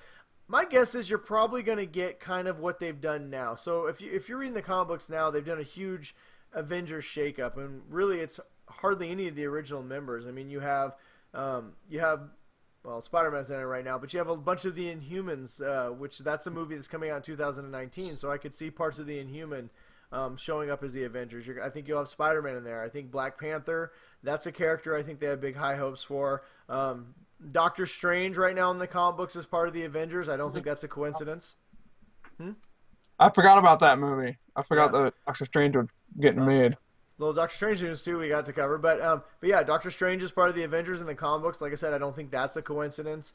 my guess is you're probably going to get kind of what they've done now. So if you're reading the comic books now, they've done a huge Avengers shakeup, and really it's hardly any of the original members. I mean, you have well, Spider-Man's in it right now, but you have a bunch of the Inhumans, which that's a movie that's coming out in 2019. So I could see parts of the Inhuman showing up as the Avengers. I think you'll have Spider-Man in there. I think Black Panther, that's a character I think they have big high hopes for. Doctor Strange right now in the comic books is part of the Avengers. I don't think that's a coincidence. I forgot about that movie. I forgot that Doctor Strange was getting made. Little Doctor Strange news too we got to cover, but yeah, Doctor Strange is part of the Avengers in the comic books. Like I said, I don't think that's a coincidence.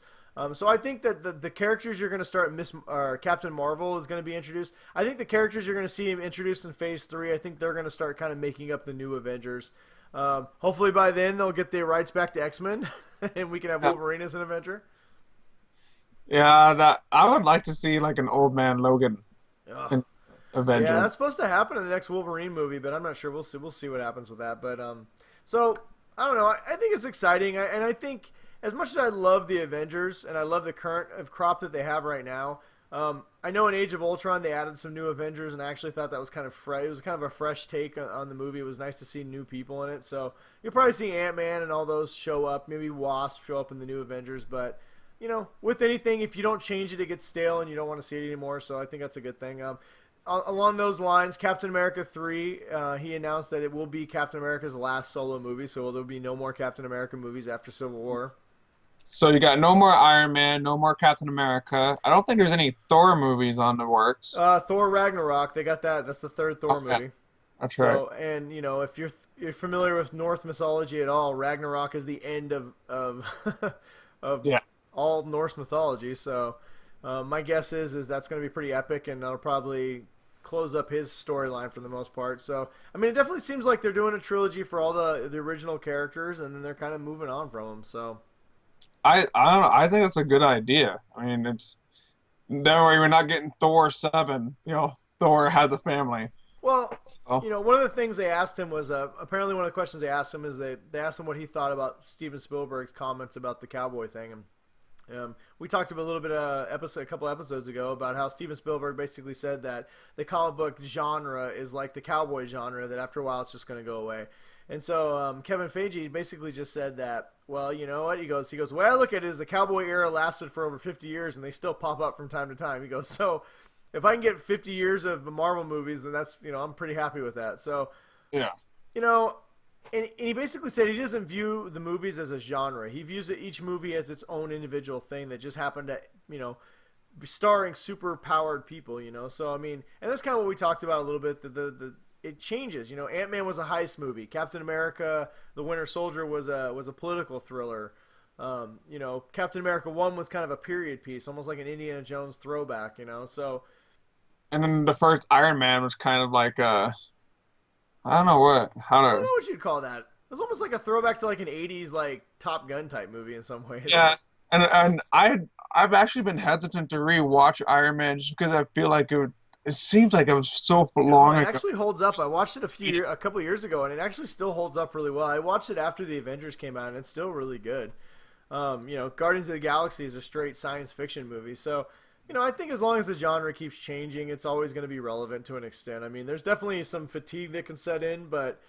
So I think that the characters you're going to start, Captain Marvel is going to be introduced. I think the characters you're going to see introduced in Phase 3, I think they're going to start kind of making up the new Avengers. Hopefully by then they'll get the rights back to X-Men, and we can have Wolverine as an Avenger. Yeah, I would like to see like an old man Logan in Avenger. Yeah, that's supposed to happen in the next Wolverine movie, but I'm not sure. We'll see what happens with that. But so I don't know. I think it's exciting, and I think as much as I love the Avengers and I love the current crop that they have right now, I know in Age of Ultron they added some new Avengers, and I actually thought that was kind of fresh. It was kind of a fresh take on the movie. It was nice to see new people in it. So you'll probably see Ant-Man and all those show up. Maybe Wasp show up in the new Avengers, but with anything, if you don't change it, it gets stale and you don't want to see it anymore. So I think that's a good thing. Along those lines, Captain America 3, he announced that it will be Captain America's last solo movie, so there'll be no more Captain America movies after Civil War. So you got no more Iron Man, no more Captain America. I don't think there's any Thor movies on the works. Thor Ragnarok, they got that. That's the third Thor movie. That's right. So, and if you're familiar with Norse mythology at all, Ragnarok is the end of all Norse mythology. So my guess is that's going to be pretty epic, and that'll probably close up his storyline for the most part. So, I mean, it definitely seems like they're doing a trilogy for all the original characters, and then they're kind of moving on from them. So, I don't know. I think that's a good idea. I mean, it's that way we're not getting Thor 7. Thor had the family. Well, one of the things they asked him was apparently one of the questions they asked him is they asked him what he thought about Steven Spielberg's comments about the cowboy thing, and we talked about a little bit a couple episodes ago about how Steven Spielberg basically said that the comic book genre is like the cowboy genre, that after a while it's just going to go away. And so Kevin Feige basically just said that, well, you know what? He goes, the way I look at it is the cowboy era lasted for over 50 years and they still pop up from time to time. He goes, so if I can get 50 years of Marvel movies, then that's, I'm pretty happy with that. So, yeah. And he basically said he doesn't view the movies as a genre. He views each movie as its own individual thing that just happened to, be starring super powered people, So, I mean, and that's kind of what we talked about a little bit, it changes. Ant-Man was a heist movie. Captain America, The Winter Soldier was a political thriller. Captain America 1 was kind of a period piece, almost like an Indiana Jones throwback, So, and then the first Iron Man was kind of like I don't know what you'd call that. It was almost like a throwback to like an 80s like Top Gun type movie in some ways. Yeah, and I've actually been hesitant to rewatch Iron Man just because I feel like it seems like it was so long ago. It actually holds up. I watched it a couple of years ago, and it actually still holds up really well. I watched it after the Avengers came out, and it's still really good. Guardians of the Galaxy is a straight science fiction movie, so I think as long as the genre keeps changing, it's always going to be relevant to an extent. I mean, there's definitely some fatigue that can set in, but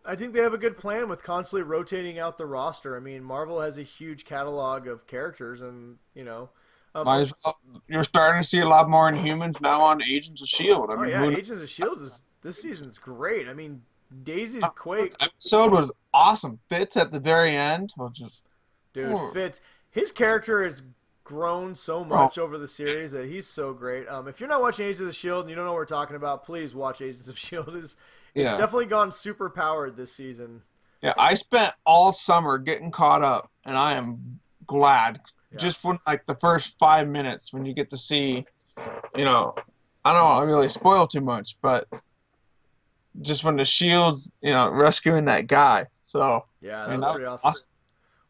I think they have a good plan with constantly rotating out the roster. I mean, Marvel has a huge catalog of characters, and Might as well. You're starting to see a lot more Inhumans now on Agents of Shield. I oh mean, yeah, Agents of Shield is this season's great. I mean, Daisy's Quake episode was awesome. Fitz at the very end was just dude Fitz. His character has grown so much over the series that he's so great. If you're not watching Agents of the Shield and you don't know what we're talking about, please watch Agents of Shield. It's definitely gone super powered this season. Yeah, I spent all summer getting caught up, and I am glad. Yeah. Just for like the first 5 minutes when you get to see, I don't want to really spoil too much, but just when the Shield's, rescuing that guy. So yeah, that was pretty awesome.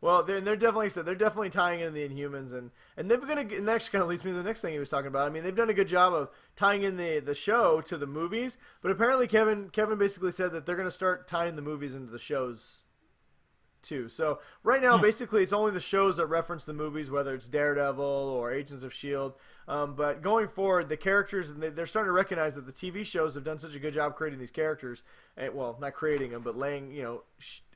Well, they're definitely tying in the Inhumans, and they're gonna. And that actually kind of leads me to the next thing he was talking about. I mean, they've done a good job of tying in the show to the movies, but apparently Kevin basically said that they're gonna start tying the movies into the shows too. So right now, basically, it's only the shows that reference the movies, whether it's Daredevil or Agents of Shield. But going forward, the characters, and they're starting to recognize that the TV shows have done such a good job creating these characters, and well, not creating them, but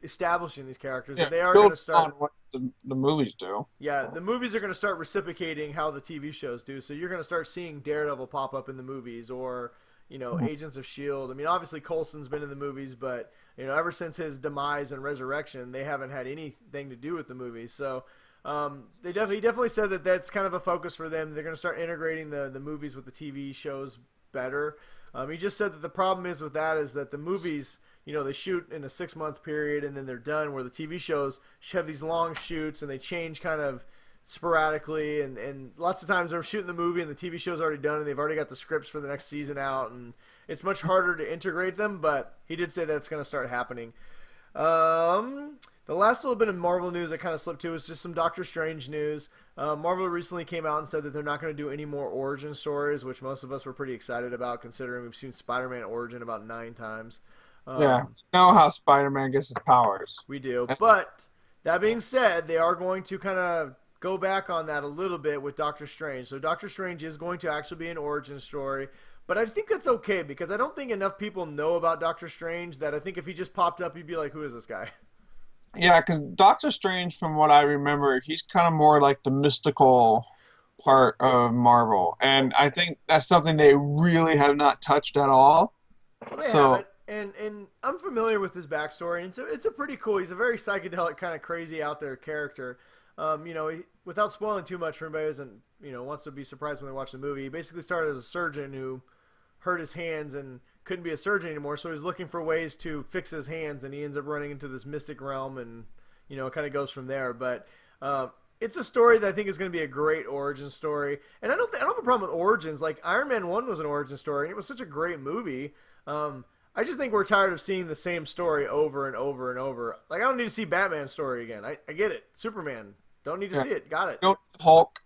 establishing these characters. Yeah, that they are going to start on what the movies do. Yeah, the movies are going to start reciprocating how the TV shows do. So you're going to start seeing Daredevil pop up in the movies, or Agents of Shield. I mean, obviously Coulson's been in the movies, but ever since his demise and resurrection, they haven't had anything to do with the movies. So he definitely said that that's kind of a focus for them. They're going to start integrating the movies with the TV shows better. He just said that the problem is with that is that the movies, they shoot in a 6-month period and then they're done, where the TV shows have these long shoots and they change kind of sporadically, and lots of times they're shooting the movie and the TV show's already done and they've already got the scripts for the next season out, and it's much harder to integrate them, but he did say that's going to start happening. The last little bit of Marvel news I kind of slipped to is just some Doctor Strange news. Marvel recently came out and said that they're not going to do any more origin stories, which most of us were pretty excited about, considering we've seen Spider-Man origin about 9 times. Yeah, we know how Spider-Man gets his powers. We do, but that being said, they are going to kind of go back on that a little bit with Doctor Strange. So Doctor Strange is going to actually be an origin story, but I think that's okay because I don't think enough people know about Doctor Strange that I think if he just popped up, you'd be like, who is this guy? Yeah, because Doctor Strange, from what I remember, he's kind of more like the mystical part of Marvel, and I think that's something they really have not touched at all. Well, and I'm familiar with his backstory, and it's a pretty cool. He's a very psychedelic, kind of crazy out there character. Without spoiling too much for anybody who isn't, wants to be surprised when they watch the movie, he basically started as a surgeon who hurt his hands and couldn't be a surgeon anymore, so he's looking for ways to fix his hands, and he ends up running into this mystic realm, and it kind of goes from there. But it's a story that I think is going to be a great origin story, and I don't have a problem with origins. Like Iron Man 1 was an origin story, and it was such a great movie. I just think we're tired of seeing the same story over and over and over. Like, I don't need to see Batman's story again. I get it. Superman. Don't need to see it. Got it. Hulk.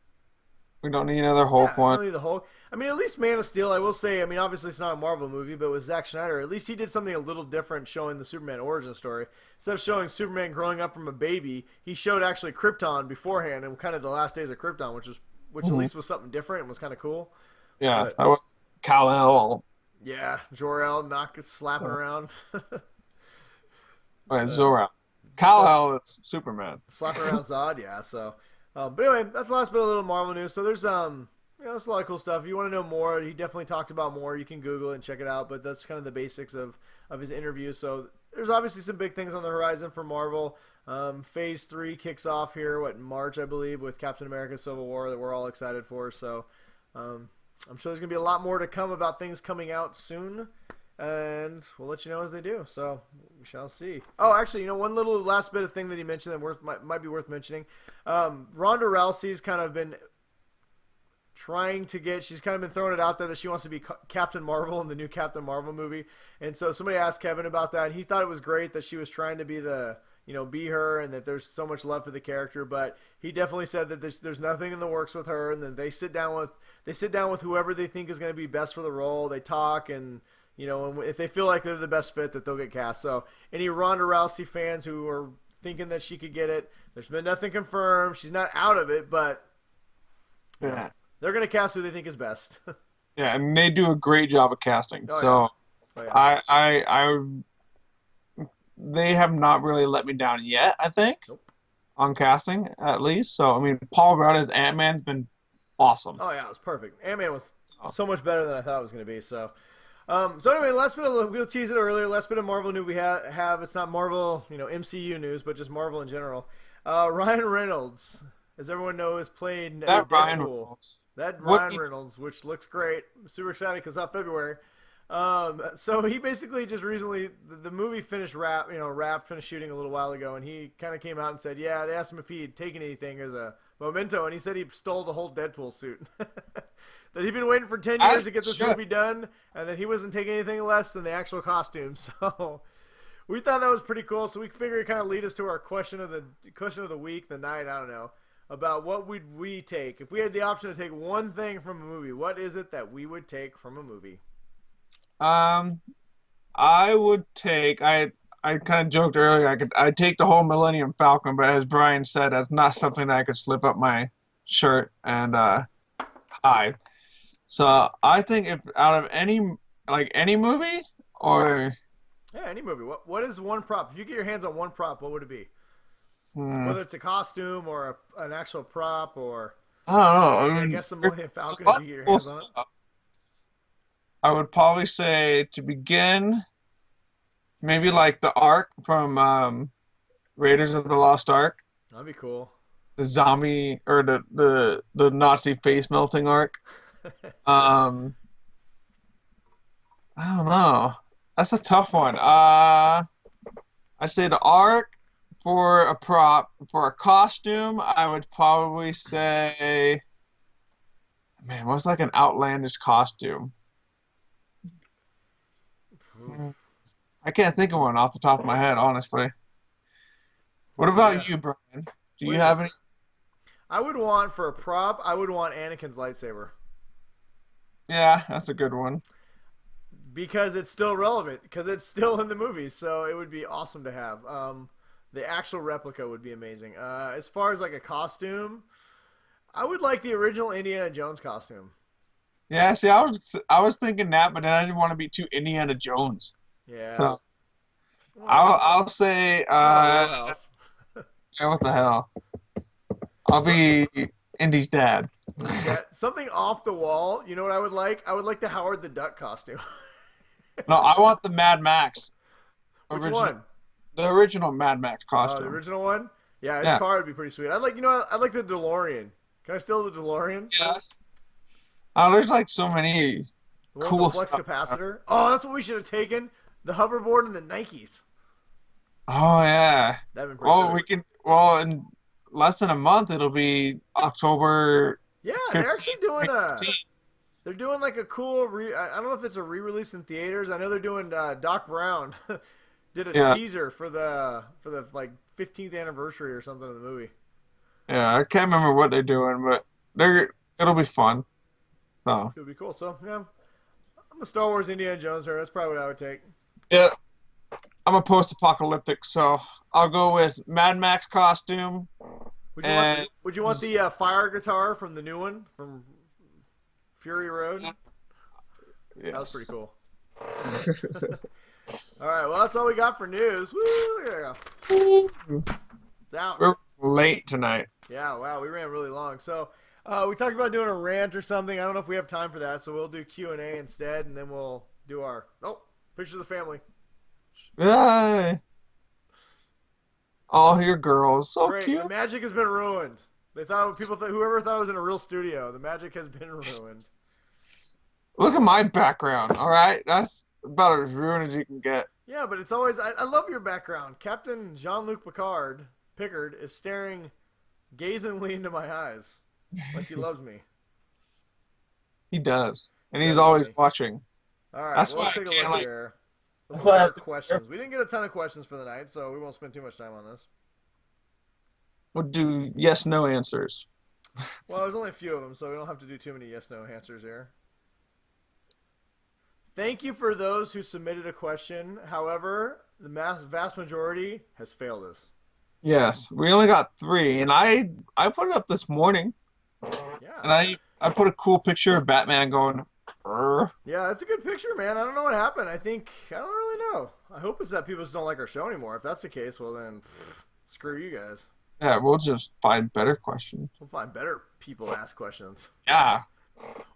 We don't need another Hulk one. We don't need the Hulk. I mean, at least Man of Steel, I will say, I mean, obviously it's not a Marvel movie, but with Zack Snyder, at least he did something a little different showing the Superman origin story. Instead of showing Superman growing up from a baby, he showed actually Krypton beforehand and kind of the last days of Krypton, which at least was something different and was kind of cool. Yeah, that was Kal-El. Yeah, Jor-El slapping around. Wait, Zor-El. Kal-El is Superman. Slapping around Zod, yeah. So, but anyway, that's the last bit of little Marvel news. So there's there's a lot of cool stuff. If you want to know more, he definitely talked about more. You can Google it and check it out. But that's kind of the basics of his interview. So there's obviously some big things on the horizon for Marvel. Phase 3 kicks off here, in March, I believe, with Captain America: Civil War that we're all excited for. So. I'm sure there's going to be a lot more to come about things coming out soon, and we'll let you know as they do. So we shall see. Oh, actually, one little last bit of thing that he mentioned that might be worth mentioning. Ronda Rousey's kind of been she's kind of been throwing it out there that she wants to be Captain Marvel in the new Captain Marvel movie. And so somebody asked Kevin about that, and he thought it was great that she was trying to be be her, and that there's so much love for the character. But he definitely said that there's nothing in the works with her, and then they sit down with whoever they think is going to be best for the role. They talk, and and if they feel like they're the best fit, that they'll get cast. So any Ronda Rousey fans who are thinking that she could get it, there's been nothing confirmed. She's not out of it, but yeah, they're going to cast who they think is best. Yeah, and they do a great job of casting. Oh, so yeah. Oh, yeah. they have not really let me down yet, I think, Nope. on casting at least. So I mean, Paul Rudd as Ant-Man's been awesome. Oh yeah, it was perfect. Ant-Man was So, so much better than I thought it was going to be. So anyway, last bit of we'll tease it earlier. Last bit of Marvel news we have. It's not Marvel, MCU news, but just Marvel in general. Ryan Reynolds, as everyone knows, played that Ryan Deadpool. Reynolds. That What Ryan he- Reynolds, which looks great. I'm super excited because out February. So he basically just recently the movie finished wrapped finished shooting a little while ago, and he kind of came out and said, yeah, they asked him if he had taken anything as a memento, and he said he stole the whole Deadpool suit. That he'd been waiting for 10 years to get this movie done, and that he wasn't taking anything less than the actual costume. So we thought that was pretty cool. So we figured it kind of lead us to our question of the week, the night, I don't know, about what would we take if we had the option to take one thing from a movie. What is it that we would take from a movie? I would take. I kind of joked earlier. I'd take the whole Millennium Falcon, but as Brian said, that's not something that I could slip up my shirt and hide. So I think if out of any movie or Yeah, any movie. What is one prop? If you get your hands on one prop, what would it be? hmm, Whether it's a costume or an actual prop, or I don't know. I mean, guess the there's Millennium Falcon a if lot you get your of cool hands on it. stuff. I would probably say to begin, maybe like the Ark from Raiders of the Lost Ark, That'd be cool. the zombie or the Nazi face melting Ark. Um, I don't know. That's a tough one. I say the Ark for a prop. For a costume, I would probably say, man, what's like an outlandish costume? I can't think of one off the top of my head, honestly. What about you, Brian? Do you have any? I would want for a prop. I would want Anakin's lightsaber Yeah, that's a good one. because it's still relevant because it's still in the movie. So it would be awesome to have. The actual replica would be amazing. As far as like a costume, I would like the original Indiana Jones costume. Yeah, see, I was thinking that, but then I didn't want to be too Indiana Jones. Yeah. So Well, I'll say, my wheelhouse. yeah, what the hell? I'll be Indy's dad. Yeah, something off the wall. You know what I would like? I would like the Howard the Duck costume. No, I want the Mad Max. Which original, one? The original Mad Max The costume. original one? Yeah, his Yeah. car would be pretty sweet. I'd like the DeLorean. Can I steal the DeLorean? Yeah. Oh, there's like so many The one with cool the flex stuff. capacitor. Oh, that's what we should have taken. The hoverboard and the Nikes. Oh yeah. That'd been pretty Well, sweet. we can. Well, in less than a month, it'll be October Yeah, they're actually 15th. doing 16th. they're doing like a cool I don't know if it's a re-release in theaters. I know they're doing Doc Brown did a Yeah. teaser for the like 15th anniversary or something of the movie. Yeah, I can't remember what they're doing, but it'll be fun. So It would be cool. So yeah, I'm a Star Wars Indiana Jones her. That's probably what I would take. yeah, I'm a post-apocalyptic, so I'll go with Mad Max costume. And Would you want the fire guitar from the new one from Fury Road? That was yes. pretty cool. All right, well that's all we got for news. Woo! There you go. It's out. We're late tonight. Yeah, wow, we ran really long. So we talked about doing a rant or something. I don't know if we have time for that, so we'll do Q&A instead, and then we'll do our pictures of the family. Yay! All your girls, so Great. cute. The magic has been ruined. Whoever thought it was in a real studio, the magic has been ruined. Look at my background. All right, that's about as ruined as you can get. Yeah, but it's always I love your background. Captain Jean-Luc Pickard is staring gazingly into my eyes like he loves me. He does, and he's Definitely. always watching. All right, That's well, let's why I take a can't, look like- here. Let's That's look why at I our have to- questions. We didn't get a ton of questions for the night, so we won't spend too much time on this. We'll do yes/no answers. Well, there's only a few of them, so we don't have to do too many yes/no answers here. Thank you for those who submitted a question. However, the vast majority has failed us. Yes, we only got 3, and I put it up this morning, and Yeah. I put a cool picture of Batman going Yeah, it's a good picture, man. I don't know what happened. I don't really know. I hope it's that people just don't like our show anymore. If that's the case, well then, screw you guys. Yeah, we'll just find better questions. We'll find better people to ask questions. Yeah.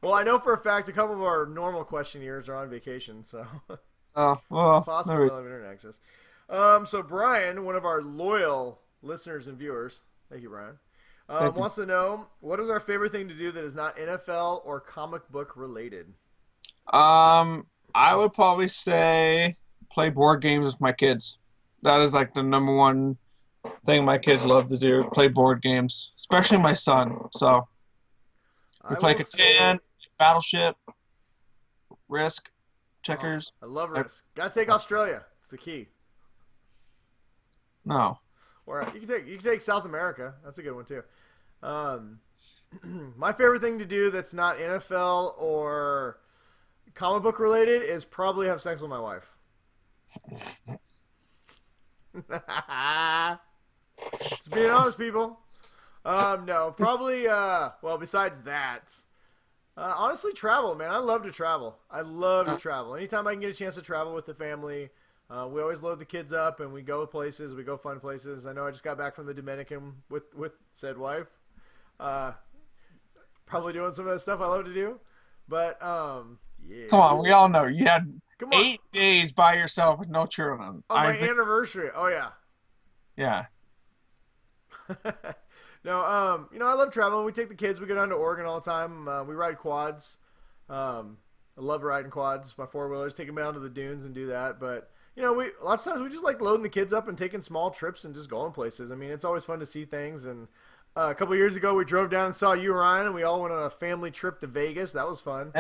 Well, I know for a fact a couple of our normal questionnaires are on vacation, so Well, possibly maybe. they'll have internet access. So Brian, one of our loyal listeners and viewers, thank you, Brian, Thank you. wants to know what is our favorite thing to do that is not NFL or comic book related. I would probably say play board games with my kids. That is like the number one thing my kids love to do, play board games, especially my son. So we I play will say, Catan, Battleship, Risk, Checkers. I love Risk. Gotta take Australia. It's the key. No. Or you can take South America. That's a good one too. My favorite thing to do that's not NFL or comic book related is probably have sex with my wife. Just being honest, people. No, probably. Well, besides that, honestly, travel, man. I love to travel. I love to travel. Anytime I can get a chance to travel with the family, we always load the kids up and we go places. We go fun places. I know I just got back from the Dominican with said wife. Probably doing some of that stuff I love to do, but yeah. Come on, we all know you had Come on. 8 days by yourself with no children. On my anniversary. Oh yeah. Yeah. No, I love traveling. We take the kids. We go down to Oregon all the time. We ride quads. I love riding quads. My four-wheelers, take them down to the dunes and do that. But, lots of times we just like loading the kids up and taking small trips and just going places. I mean, it's always fun to see things. And a couple years ago, we drove down and saw you, Ryan, and we all went on a family trip to Vegas. That was fun.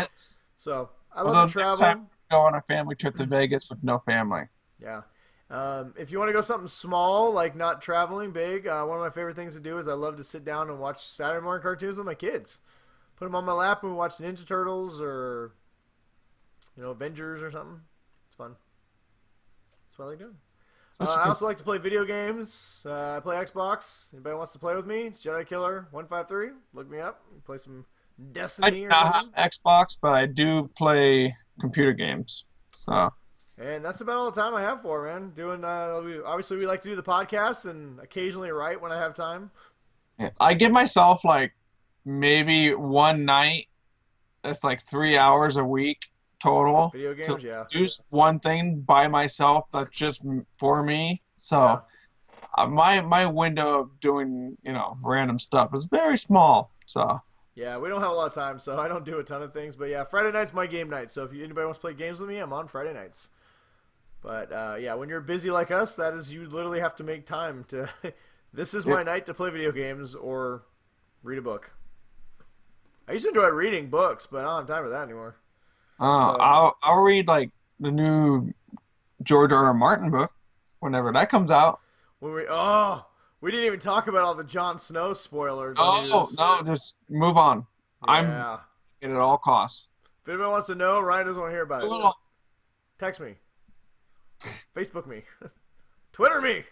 So I love to travel. Next time we go on a family trip to Vegas with no family. Yeah. If you want to go something small, like not traveling big, one of my favorite things to do is I love to sit down and watch Saturday morning cartoons with my kids. Put them on my lap and we watch Ninja Turtles or, Avengers or something. It's fun. That's what I like doing. I also like to play video games. I play Xbox. Anybody wants to play with me? It's Jedi Killer 153. Look me up. Play some Destiny or something. I have Xbox, but I do play computer games. So. And that's about all the time I have for, man. Obviously we like to do the podcast and occasionally write when I have time. Yeah. I give myself like maybe one night that's like 3 hours a week total. Video games, yeah. Do one thing by myself that's just for me. So my window of doing, random stuff is very small. So. Yeah, we don't have a lot of time, so I don't do a ton of things. But yeah, Friday night's my game night. So if anybody wants to play games with me, I'm on Friday nights. But when you're busy like us, that is, you literally have to make time to. This is my night to play video games or read a book. I used to enjoy reading books, but I don't have time for that anymore. I'll read like the new George R. R. Martin book whenever that comes out. We didn't even talk about all the Jon Snow spoilers. No, just move on. Yeah. I'm at all costs. If anybody wants to know, Ryan doesn't want to hear about it. Text me. Facebook me. Twitter me.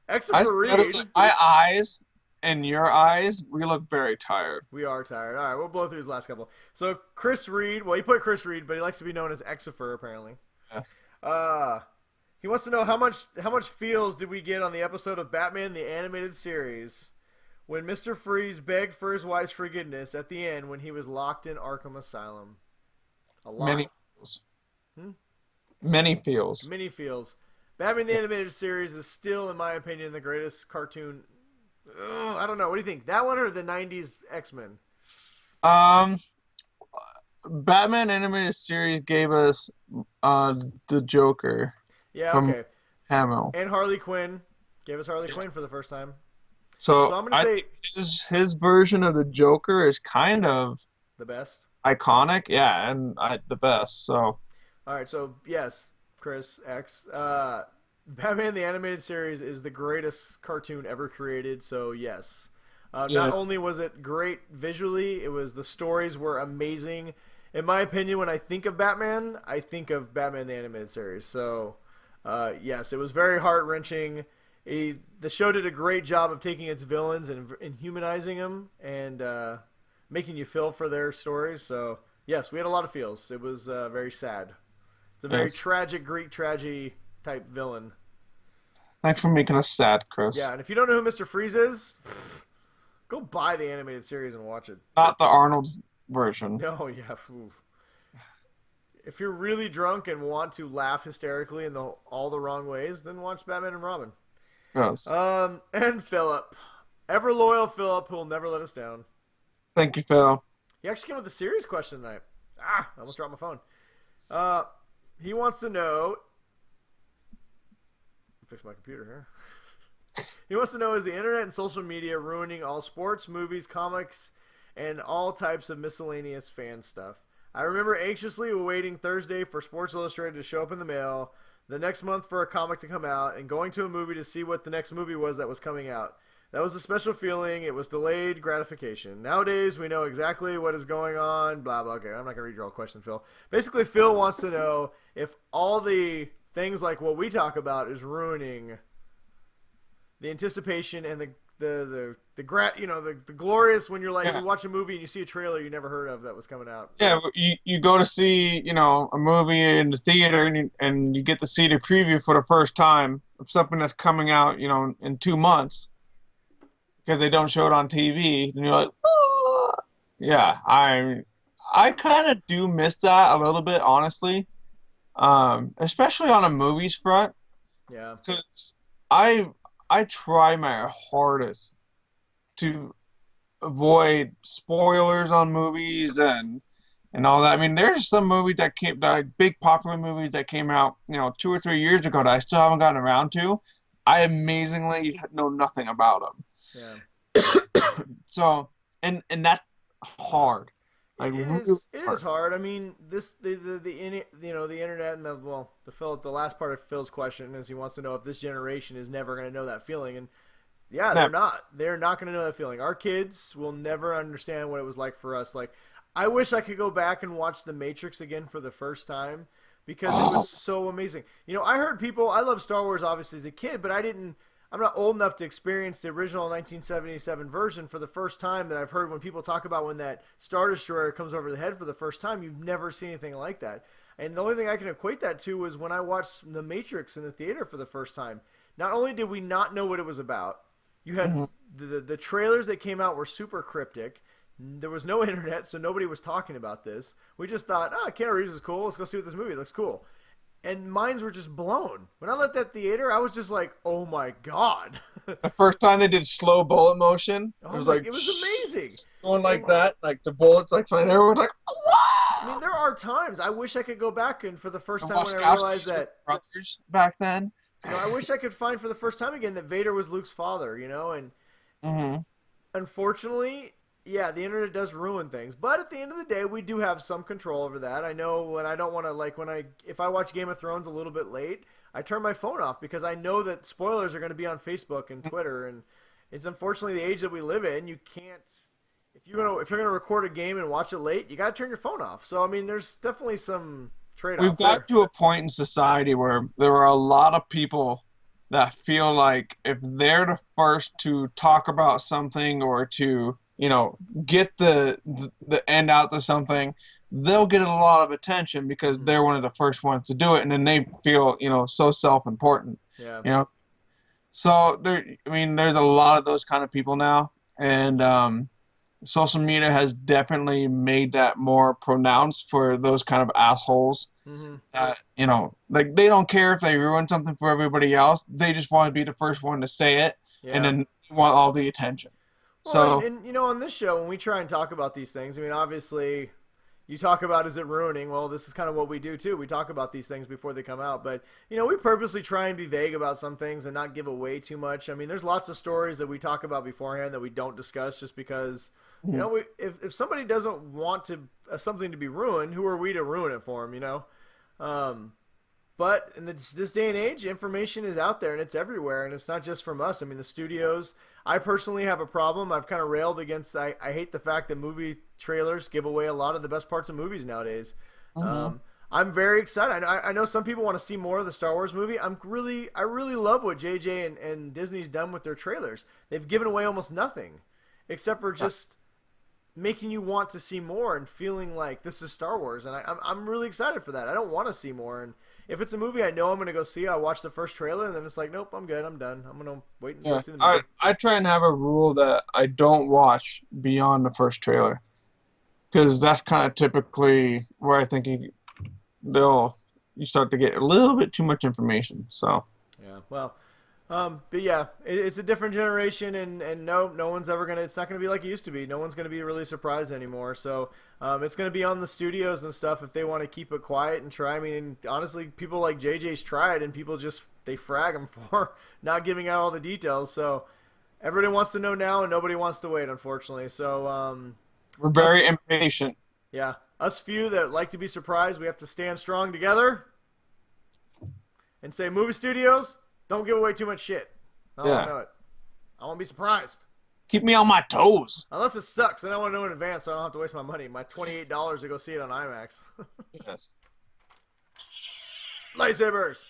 Exeter Reed. My eyes and your eyes, we look very tired. We are tired. All right, we'll blow through his last couple. So Chris Reed, well, he put Chris Reed, but he likes to be known as Exefer apparently. Yes. He wants to know how much feels did we get on the episode of Batman the Animated Series when Mr. Freeze begged for his wife's forgiveness at the end when he was locked in Arkham Asylum. A lot. Many feels. Many feels. Many feels. Batman the Animated Series is still, in my opinion, the greatest cartoon. I don't know. What do you think? That one or the 90s X-Men? Batman Animated Series gave us the Joker. Yeah, okay. Hamill. And Harley Quinn. Gave us Harley Quinn for the first time. So I'm going to say his version of the Joker is kind of the best. Iconic, yeah, and the best. So all right, so yes, Chris X. Batman the Animated Series is the greatest cartoon ever created. So yes, not only was it great visually, the stories were amazing. In my opinion, when I think of Batman, I think of Batman the Animated Series. So yes, it was very heart-wrenching. The show did a great job of taking its villains and humanizing them, and making you feel for their stories. So yes, we had a lot of feels. It was very sad. It's a very Yes. tragic Greek tragedy type villain. Thanks for making us sad, Chris. Yeah, and if you don't know who Mr. Freeze is, go buy the animated series and watch it. Not the Arnold's version. No, yeah. Oof. If you're really drunk and want to laugh hysterically in all the wrong ways, then watch Batman and Robin. Yes. And Philip, ever loyal Philip, who will never let us down. Thank you, Phil. He actually came with a serious question tonight. I almost dropped my phone. He wants to know. Fix my computer here. He wants to know, is the internet and social media ruining all sports, movies, comics, and all types of miscellaneous fan stuff? I remember anxiously awaiting Thursday for Sports Illustrated to show up in the mail, the next month for a comic to come out, and going to a movie to see what the next movie was that was coming out. That was a special feeling. It was delayed gratification. Nowadays, we know exactly what is going on. Blah, blah. Okay, I'm not going to read your whole question, Phil. Basically, Phil wants to know if all the things like what we talk about is ruining the anticipation and the glorious when you're like, you watch a movie and you see a trailer you never heard of that was coming out. Yeah, you go to see, a movie in the theater and you get to see the preview for the first time of something that's coming out, in 2 months because they don't show it on TV. And you're like, oh. Yeah, I kind of do miss that a little bit, honestly, especially on a movies front. Yeah. Because I try my hardest to avoid spoilers on movies and all that. I mean, there's some movies that big popular movies that came out, 2 or 3 years ago that I still haven't gotten around to. I amazingly know nothing about them. Yeah. So, and that's hard. Like, it is hard. I mean, the internet and the last part of Phil's question is he wants to know if this generation is never going to know that feeling, and yeah, they're not. They're not going to know that feeling. Our kids will never understand what it was like for us. Like, I wish I could go back and watch The Matrix again for the first time because it was so amazing. I heard people. I love Star Wars obviously as a kid, but I'm not old enough to experience the original 1977 version for the first time that I've heard when people talk about when that Star Destroyer comes over the head for the first time. You've never seen anything like that. And the only thing I can equate that to was when I watched The Matrix in the theater for the first time. Not only did we not know what it was about, you had the trailers that came out were super cryptic. There was no internet, so nobody was talking about this. We just thought, Keanu Reeves is cool. Let's go see what this movie looks cool. And minds were just blown. When I left that theater, I was just like, oh my God. The first time they did slow bullet motion, it was amazing. Going like that, like the bullets like flying. Everyone's like, wow! I mean, there are times I wish I could go back and for the first time when I realized that brothers back then. I wish I could find for the first time again that Vader was Luke's father, and unfortunately, yeah, the internet does ruin things. But at the end of the day, we do have some control over that. I know when I don't want to, if I watch Game of Thrones a little bit late, I turn my phone off because I know that spoilers are going to be on Facebook and Twitter, and it's unfortunately the age that we live in. You can't, if you're gonna record a game and watch it late, you got to turn your phone off. So I mean, there's definitely some trade-off. We've got to a point in society where there are a lot of people that feel like if they're the first to talk about something or to get the end out to something, they'll get a lot of attention because they're one of the first ones to do it, and then they feel so self-important. Yeah. So there's a lot of those kind of people now, and social media has definitely made that more pronounced for those kind of assholes. That like they don't care if they ruin something for everybody else. They just want to be the first one to say it, and then want all the attention. Well, and on this show, when we try and talk about these things, I mean, obviously, you talk about is it ruining? Well, this is kind of what we do too. We talk about these things before they come out, but we purposely try and be vague about some things and not give away too much. I mean, there's lots of stories that we talk about beforehand that we don't discuss just because if somebody doesn't want something to be ruined, who are we to ruin it for them? But in this day and age, information is out there and it's everywhere, and it's not just from us. I mean, the studios. I personally have a problem. I've kind of railed against. I hate the fact that movie trailers give away a lot of the best parts of movies nowadays. I'm very excited. I know some people want to see more of the Star Wars movie. I really love what JJ and Disney's done with their trailers. They've given away almost nothing, except for just making you want to see more and feeling like this is Star Wars, and I'm really excited for that. I don't want to see more, and if it's a movie I know I'm gonna go see, I watch the first trailer, and then it's like, nope, I'm good, I'm done. I'm gonna wait and go see the movie. I try and have a rule that I don't watch beyond the first trailer, because that's kind of typically where I think you start to get a little bit too much information. So yeah, well. But yeah, it's a different generation, and no one's ever gonna. It's not gonna be like it used to be. No one's gonna be really surprised anymore. So it's gonna be on the studios and stuff if they want to keep it quiet and try. I mean, honestly, people like JJ's tried, and people just they frag him for not giving out all the details. So everybody wants to know now, and nobody wants to wait, unfortunately. So we're very impatient. Yeah, us few that like to be surprised, we have to stand strong together and say, movie studios, don't give away too much shit. I don't know it. I want to be surprised. Keep me on my toes. Unless it sucks, then I want to know in advance so I don't have to waste my money. My $28 to go see it on IMAX. Yes. Lightsabers.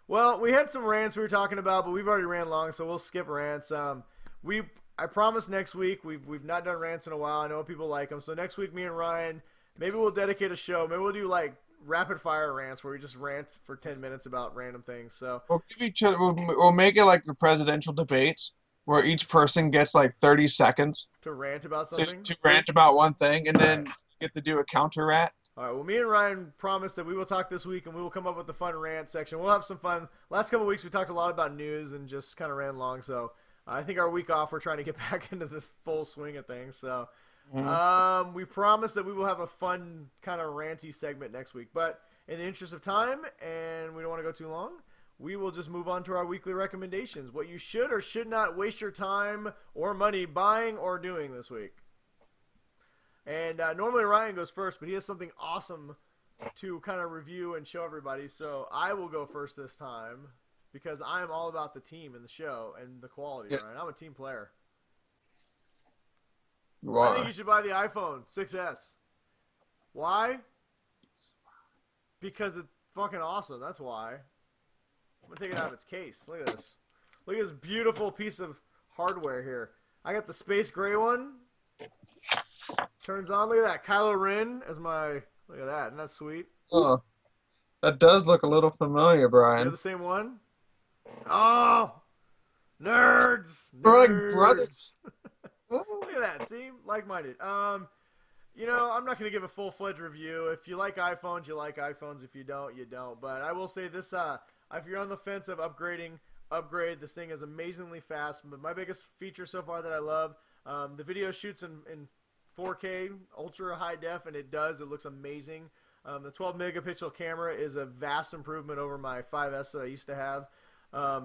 Well, we had some rants we were talking about, but we've already ran long, so we'll skip rants. I promise next week, we've not done rants in a while. I know people like them. So next week, me and Ryan, maybe we'll dedicate a show. Maybe we'll do like rapid fire rants where we just rant for 10 minutes about random things. So we'll give each other. We'll make it like the presidential debates, where each person gets like 30 seconds to rant about something. To rant about one thing, and then get to do a counter rant. All right. Well, me and Ryan promise that we will talk this week, and we will come up with a fun rant section. We'll have some fun. Last couple of weeks, we talked a lot about news and just kind of ran long. So I think our week off, we're trying to get back into the full swing of things. So. We promise that we will have a fun kind of ranty segment next week, but in the interest of time and we don't want to go too long, we will just move on to our weekly recommendations, what you should or should not waste your time or money buying or doing this week. And normally Ryan goes first, but he has something awesome to kind of review and show everybody, so I will go first this time because I am all about the team and the show and the quality. Yeah. Ryan. I'm a team player. I think you should buy the iPhone 6S. Why? Because it's fucking awesome. That's why. I'm going to take it out of its case. Look at this. Look at this beautiful piece of hardware here. I got the space gray one. Turns on. Look at that. Kylo Ren as my... Look at that. Isn't that sweet? Oh, that does look a little familiar, Brian. You have the same one? Oh! Nerds! We're like brothers. Look at that. See? Like-minded. You know, I'm not going to give a full-fledged review. If you like iPhones, you like iPhones. If you don't, you don't. But I will say this, if you're on the fence of upgrading, upgrade. This thing is amazingly fast. But my biggest feature so far that I love, the video shoots in 4K, ultra high def, and it does. It looks amazing. The 12-megapixel camera is a vast improvement over my 5S that I used to have.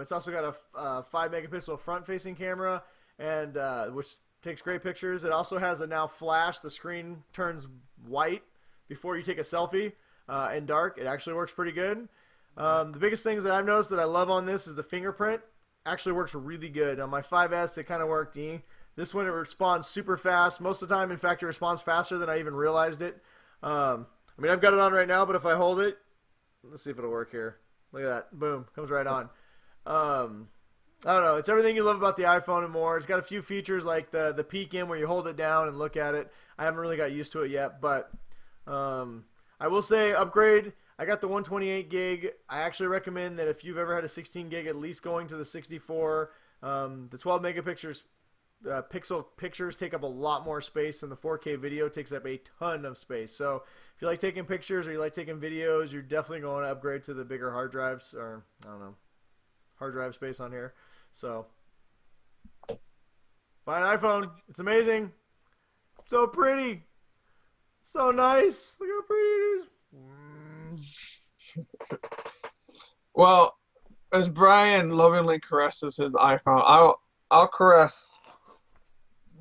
It's also got a 5-megapixel front-facing camera, and which takes great pictures. It also has a now flash. The screen turns white before you take a selfie and dark. It actually works pretty good. The biggest things that I've noticed that I love on this is the fingerprint. Actually works really good. On my 5S, it kind of worked. This one, it responds super fast. Most of the time, in fact, it responds faster than I even realized it. I mean, I've got it on right now, but if I hold it, let's see if it'll work here. Look at that. Boom. Comes right on. I don't know. It's everything you love about the iPhone and more. It's got a few features like the peek in where you hold it down and look at it. I haven't really got used to it yet, but I will say upgrade. I got the 128 gig. I actually recommend that if you've ever had a 16 gig, at least going to the 64. The 12 megapixels pixel pictures take up a lot more space than the 4K video takes up a ton of space. So if you like taking pictures or you like taking videos, you're definitely going to upgrade to the bigger hard drives, or I don't know, hard drive space on here. So buy an iPhone. It's amazing. So pretty. So nice. Look how pretty it is. Well, as Brian lovingly caresses his iPhone, I'll caress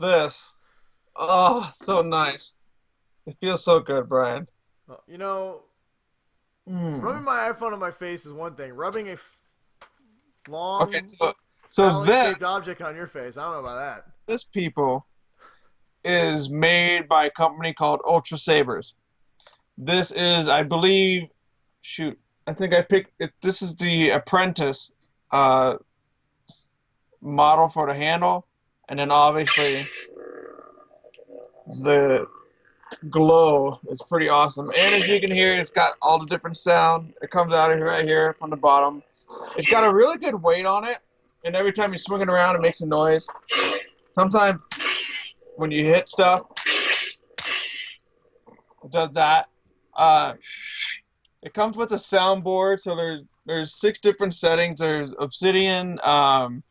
this. Oh, so nice. It feels so good, Brian. You know, rubbing my iPhone on my face is one thing. Rubbing a long, so this object on your face, I don't know about that. This, people, is made by a company called Ultrasabers. This is, I believe, I think I picked it. This is the Apprentice model for the handle, and then obviously the glow is pretty awesome. And as you can hear, it's got all the different sound. It comes out of here right here from the bottom. It's got a really good weight on it, and every time you swing it around, it makes a noise. Sometimes when you hit stuff, it does that. It comes with a soundboard, so there's 6 different settings. There's Obsidian, the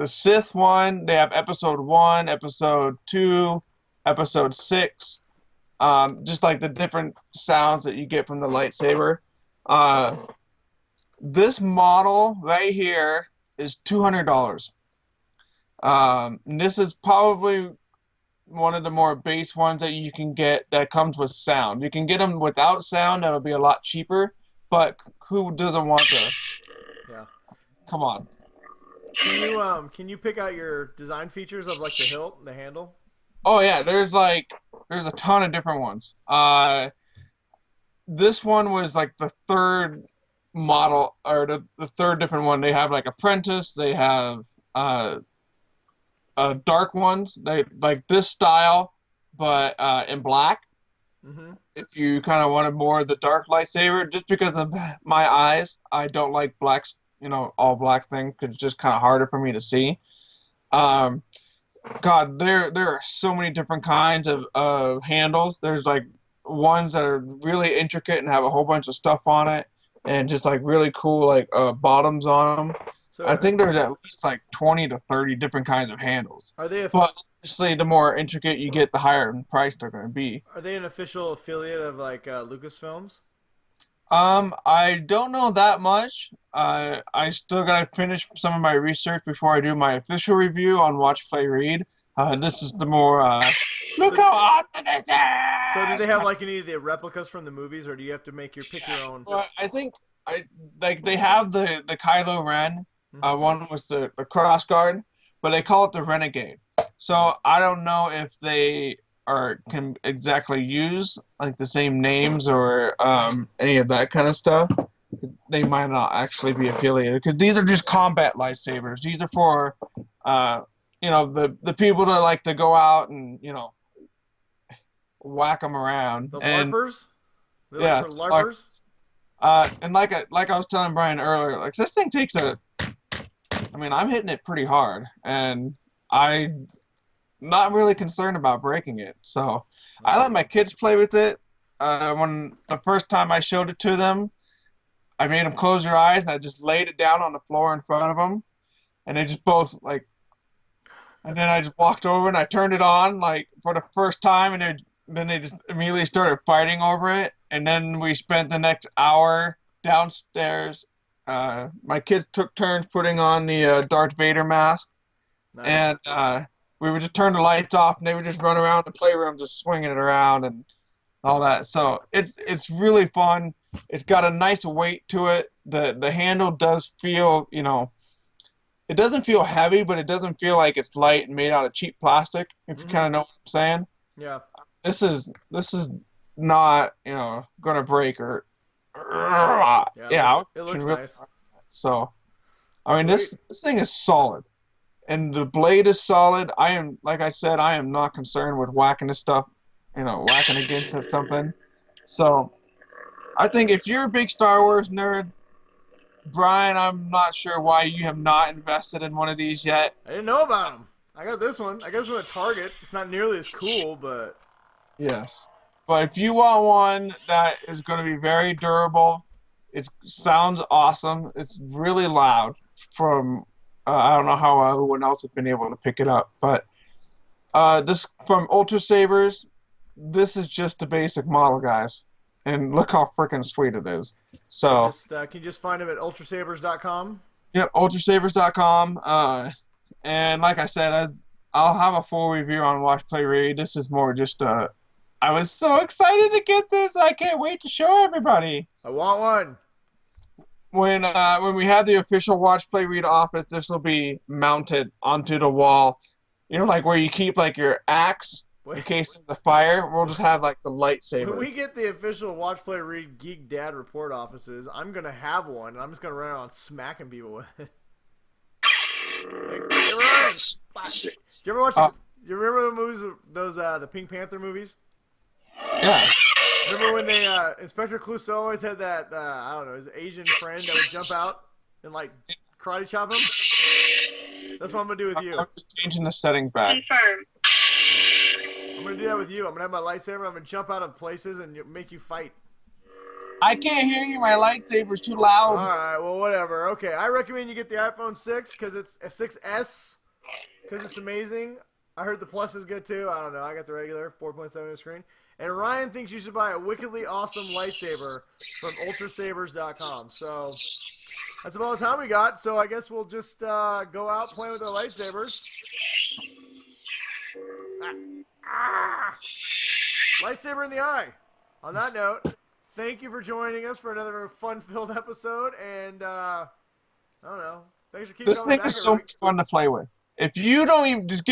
Sith one. They have episode 1, episode 2, episode 6. Just like the different sounds that you get from the lightsaber. This model right here is $200. And this is probably one of the more base ones that you can get that comes with sound. You can get them without sound, that'll be a lot cheaper, but who doesn't want to? Yeah. Come on. Can you pick out your design features of like the hilt and the handle? Oh yeah, there's a ton of different ones. This one was like the third model, or the third different one. They have like apprentice, they have dark ones, they like this style, but in black. Mm-hmm. If you kind of wanted more of the dark lightsaber, just because of my eyes, I don't like blacks, all black thing, because it's just kind of harder for me to see. God, there are so many different kinds of handles. There's like ones that are really intricate and have a whole bunch of stuff on it, and just like really cool like bottoms on them. So I think there's at least like 20 to 30 different kinds of handles. Are they? But obviously, the more intricate you get, the higher in price they're going to be. Are they an official affiliate of like Lucasfilms? I don't know that much. I still got to finish some of my research before I do my official review on Watch, Play, Read. This is the more look how awesome this is. So do they have like any of the replicas from the movies, or do you have to pick your own? Well, I think they have the Kylo Ren. One was the cross guard, but they call it the Renegade. So I don't know if they can exactly use like the same names or any of that kind of stuff. They might not actually be affiliated, because these are just combat lightsabers. These are for the people that like to go out and whack them around. The and LARPers? They're yeah, like for LARPers? and like I was telling Brian earlier, like this thing takes I'm hitting it pretty hard, and I'm not really concerned about breaking it. So I let my kids play with it. When the first time I showed it to them, I made them close their eyes, and I just laid it down on the floor in front of them, and they just both and then I just walked over and I turned it on like for the first time, and then they just immediately started fighting over it. And then we spent the next hour downstairs. My kids took turns putting on the Darth Vader mask. Nice. And we would just turn the lights off, and they would just run around the playroom just swinging it around and all that. So it's really fun. It's got a nice weight to it. The handle does feel, it doesn't feel heavy, but it doesn't feel like it's light and made out of cheap plastic, if you kind of know what I'm saying. Yeah. This is not, going to break or it looks really nice. So, this thing is solid, and the blade is solid. Like I said, I am not concerned with whacking this stuff, whacking against something. So, I think if you're a big Star Wars nerd, Brian, I'm not sure why you have not invested in one of these yet. I didn't know about them. I got this one. I got this one at Target. It's not nearly as cool, but... Yes. But if you want one that is going to be very durable, it sounds awesome. It's really loud from... I don't know how everyone else has been able to pick it up. But this from Ultrasabers, this is just the basic model, guys. And look how freaking sweet it is. So can you just find them at ultrasabers.com? Yep, ultrasabers.com. And like I said, I'll have a full review on Watch, Play, Read. This is more just I was so excited to get this. I can't wait to show everybody. I want one. When we have the official Watch, Play, Read office, this will be mounted onto the wall. Like where you keep like your axe. In case of the fire, we'll just have like the lightsaber. When we get the official Watch, Play, Read Geek Dad Report offices, I'm going to have one, and I'm just going to run around smacking people with it. Did you ever watch You remember the movies, those the Pink Panther movies? Yeah. Remember when they Inspector Clouseau always had that I don't know, his Asian friend that would jump out and like karate chop him? That's what I'm gonna do with you. I'm just changing the settings back. Confirm. I'm gonna do that with you. I'm gonna have my lightsaber. I'm gonna jump out of places and make you fight. I can't hear you. My lightsaber's too loud. All right, well, whatever. Okay, I recommend you get the iPhone 6 because it's a 6S because it's amazing. I heard the Plus is good too. I don't know. I got the regular 4.7 inch screen. And Ryan thinks you should buy a wickedly awesome lightsaber from Ultrasabers.com. So that's about the time we got. So I guess we'll just go out playing with our lightsabers. Lightsaber in the eye. On that note, thank you for joining us for another fun-filled episode. And I don't know. Thanks for keeping This thing is so much fun to play with. If you don't even just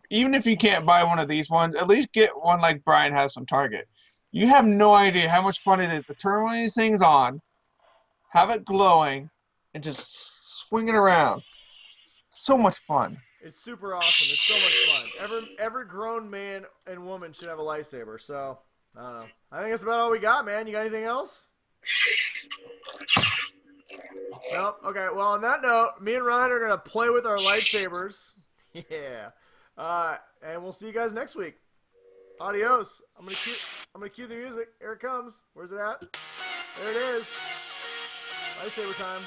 even if you can't buy one of these ones, at least get one like Brian has from Target. You have no idea how much fun it is to turn one of these things on, have it glowing, and just swing it around. It's so much fun. It's super awesome. It's so much fun. Every grown man and woman should have a lightsaber. So I don't know. I think that's about all we got, man. You got anything else? Nope. Okay. Well, on that note, me and Ryan are gonna play with our lightsabers. Yeah. And we'll see you guys next week. Adios. I'm gonna cue the music. Here it comes. Where's it at? There it is. Lightsaber time.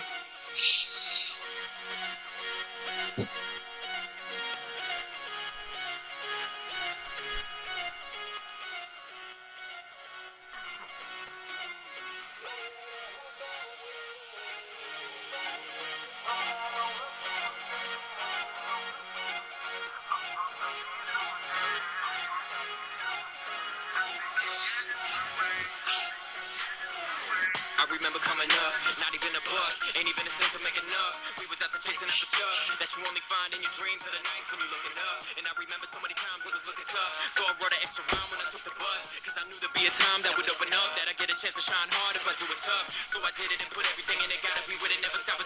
I remember coming up, not even a buck, ain't even a cent to make enough. We was out there chasing after stuff that you only find in your dreams of the nights when you looking up. And I remember so many times it was looking tough, so I wrote an extra rhyme when I took the bus, cause I knew there'd be a time that would open up, that I get a chance to shine hard if I do it tough. So I did it and put everything in it, gotta be with it, never stop until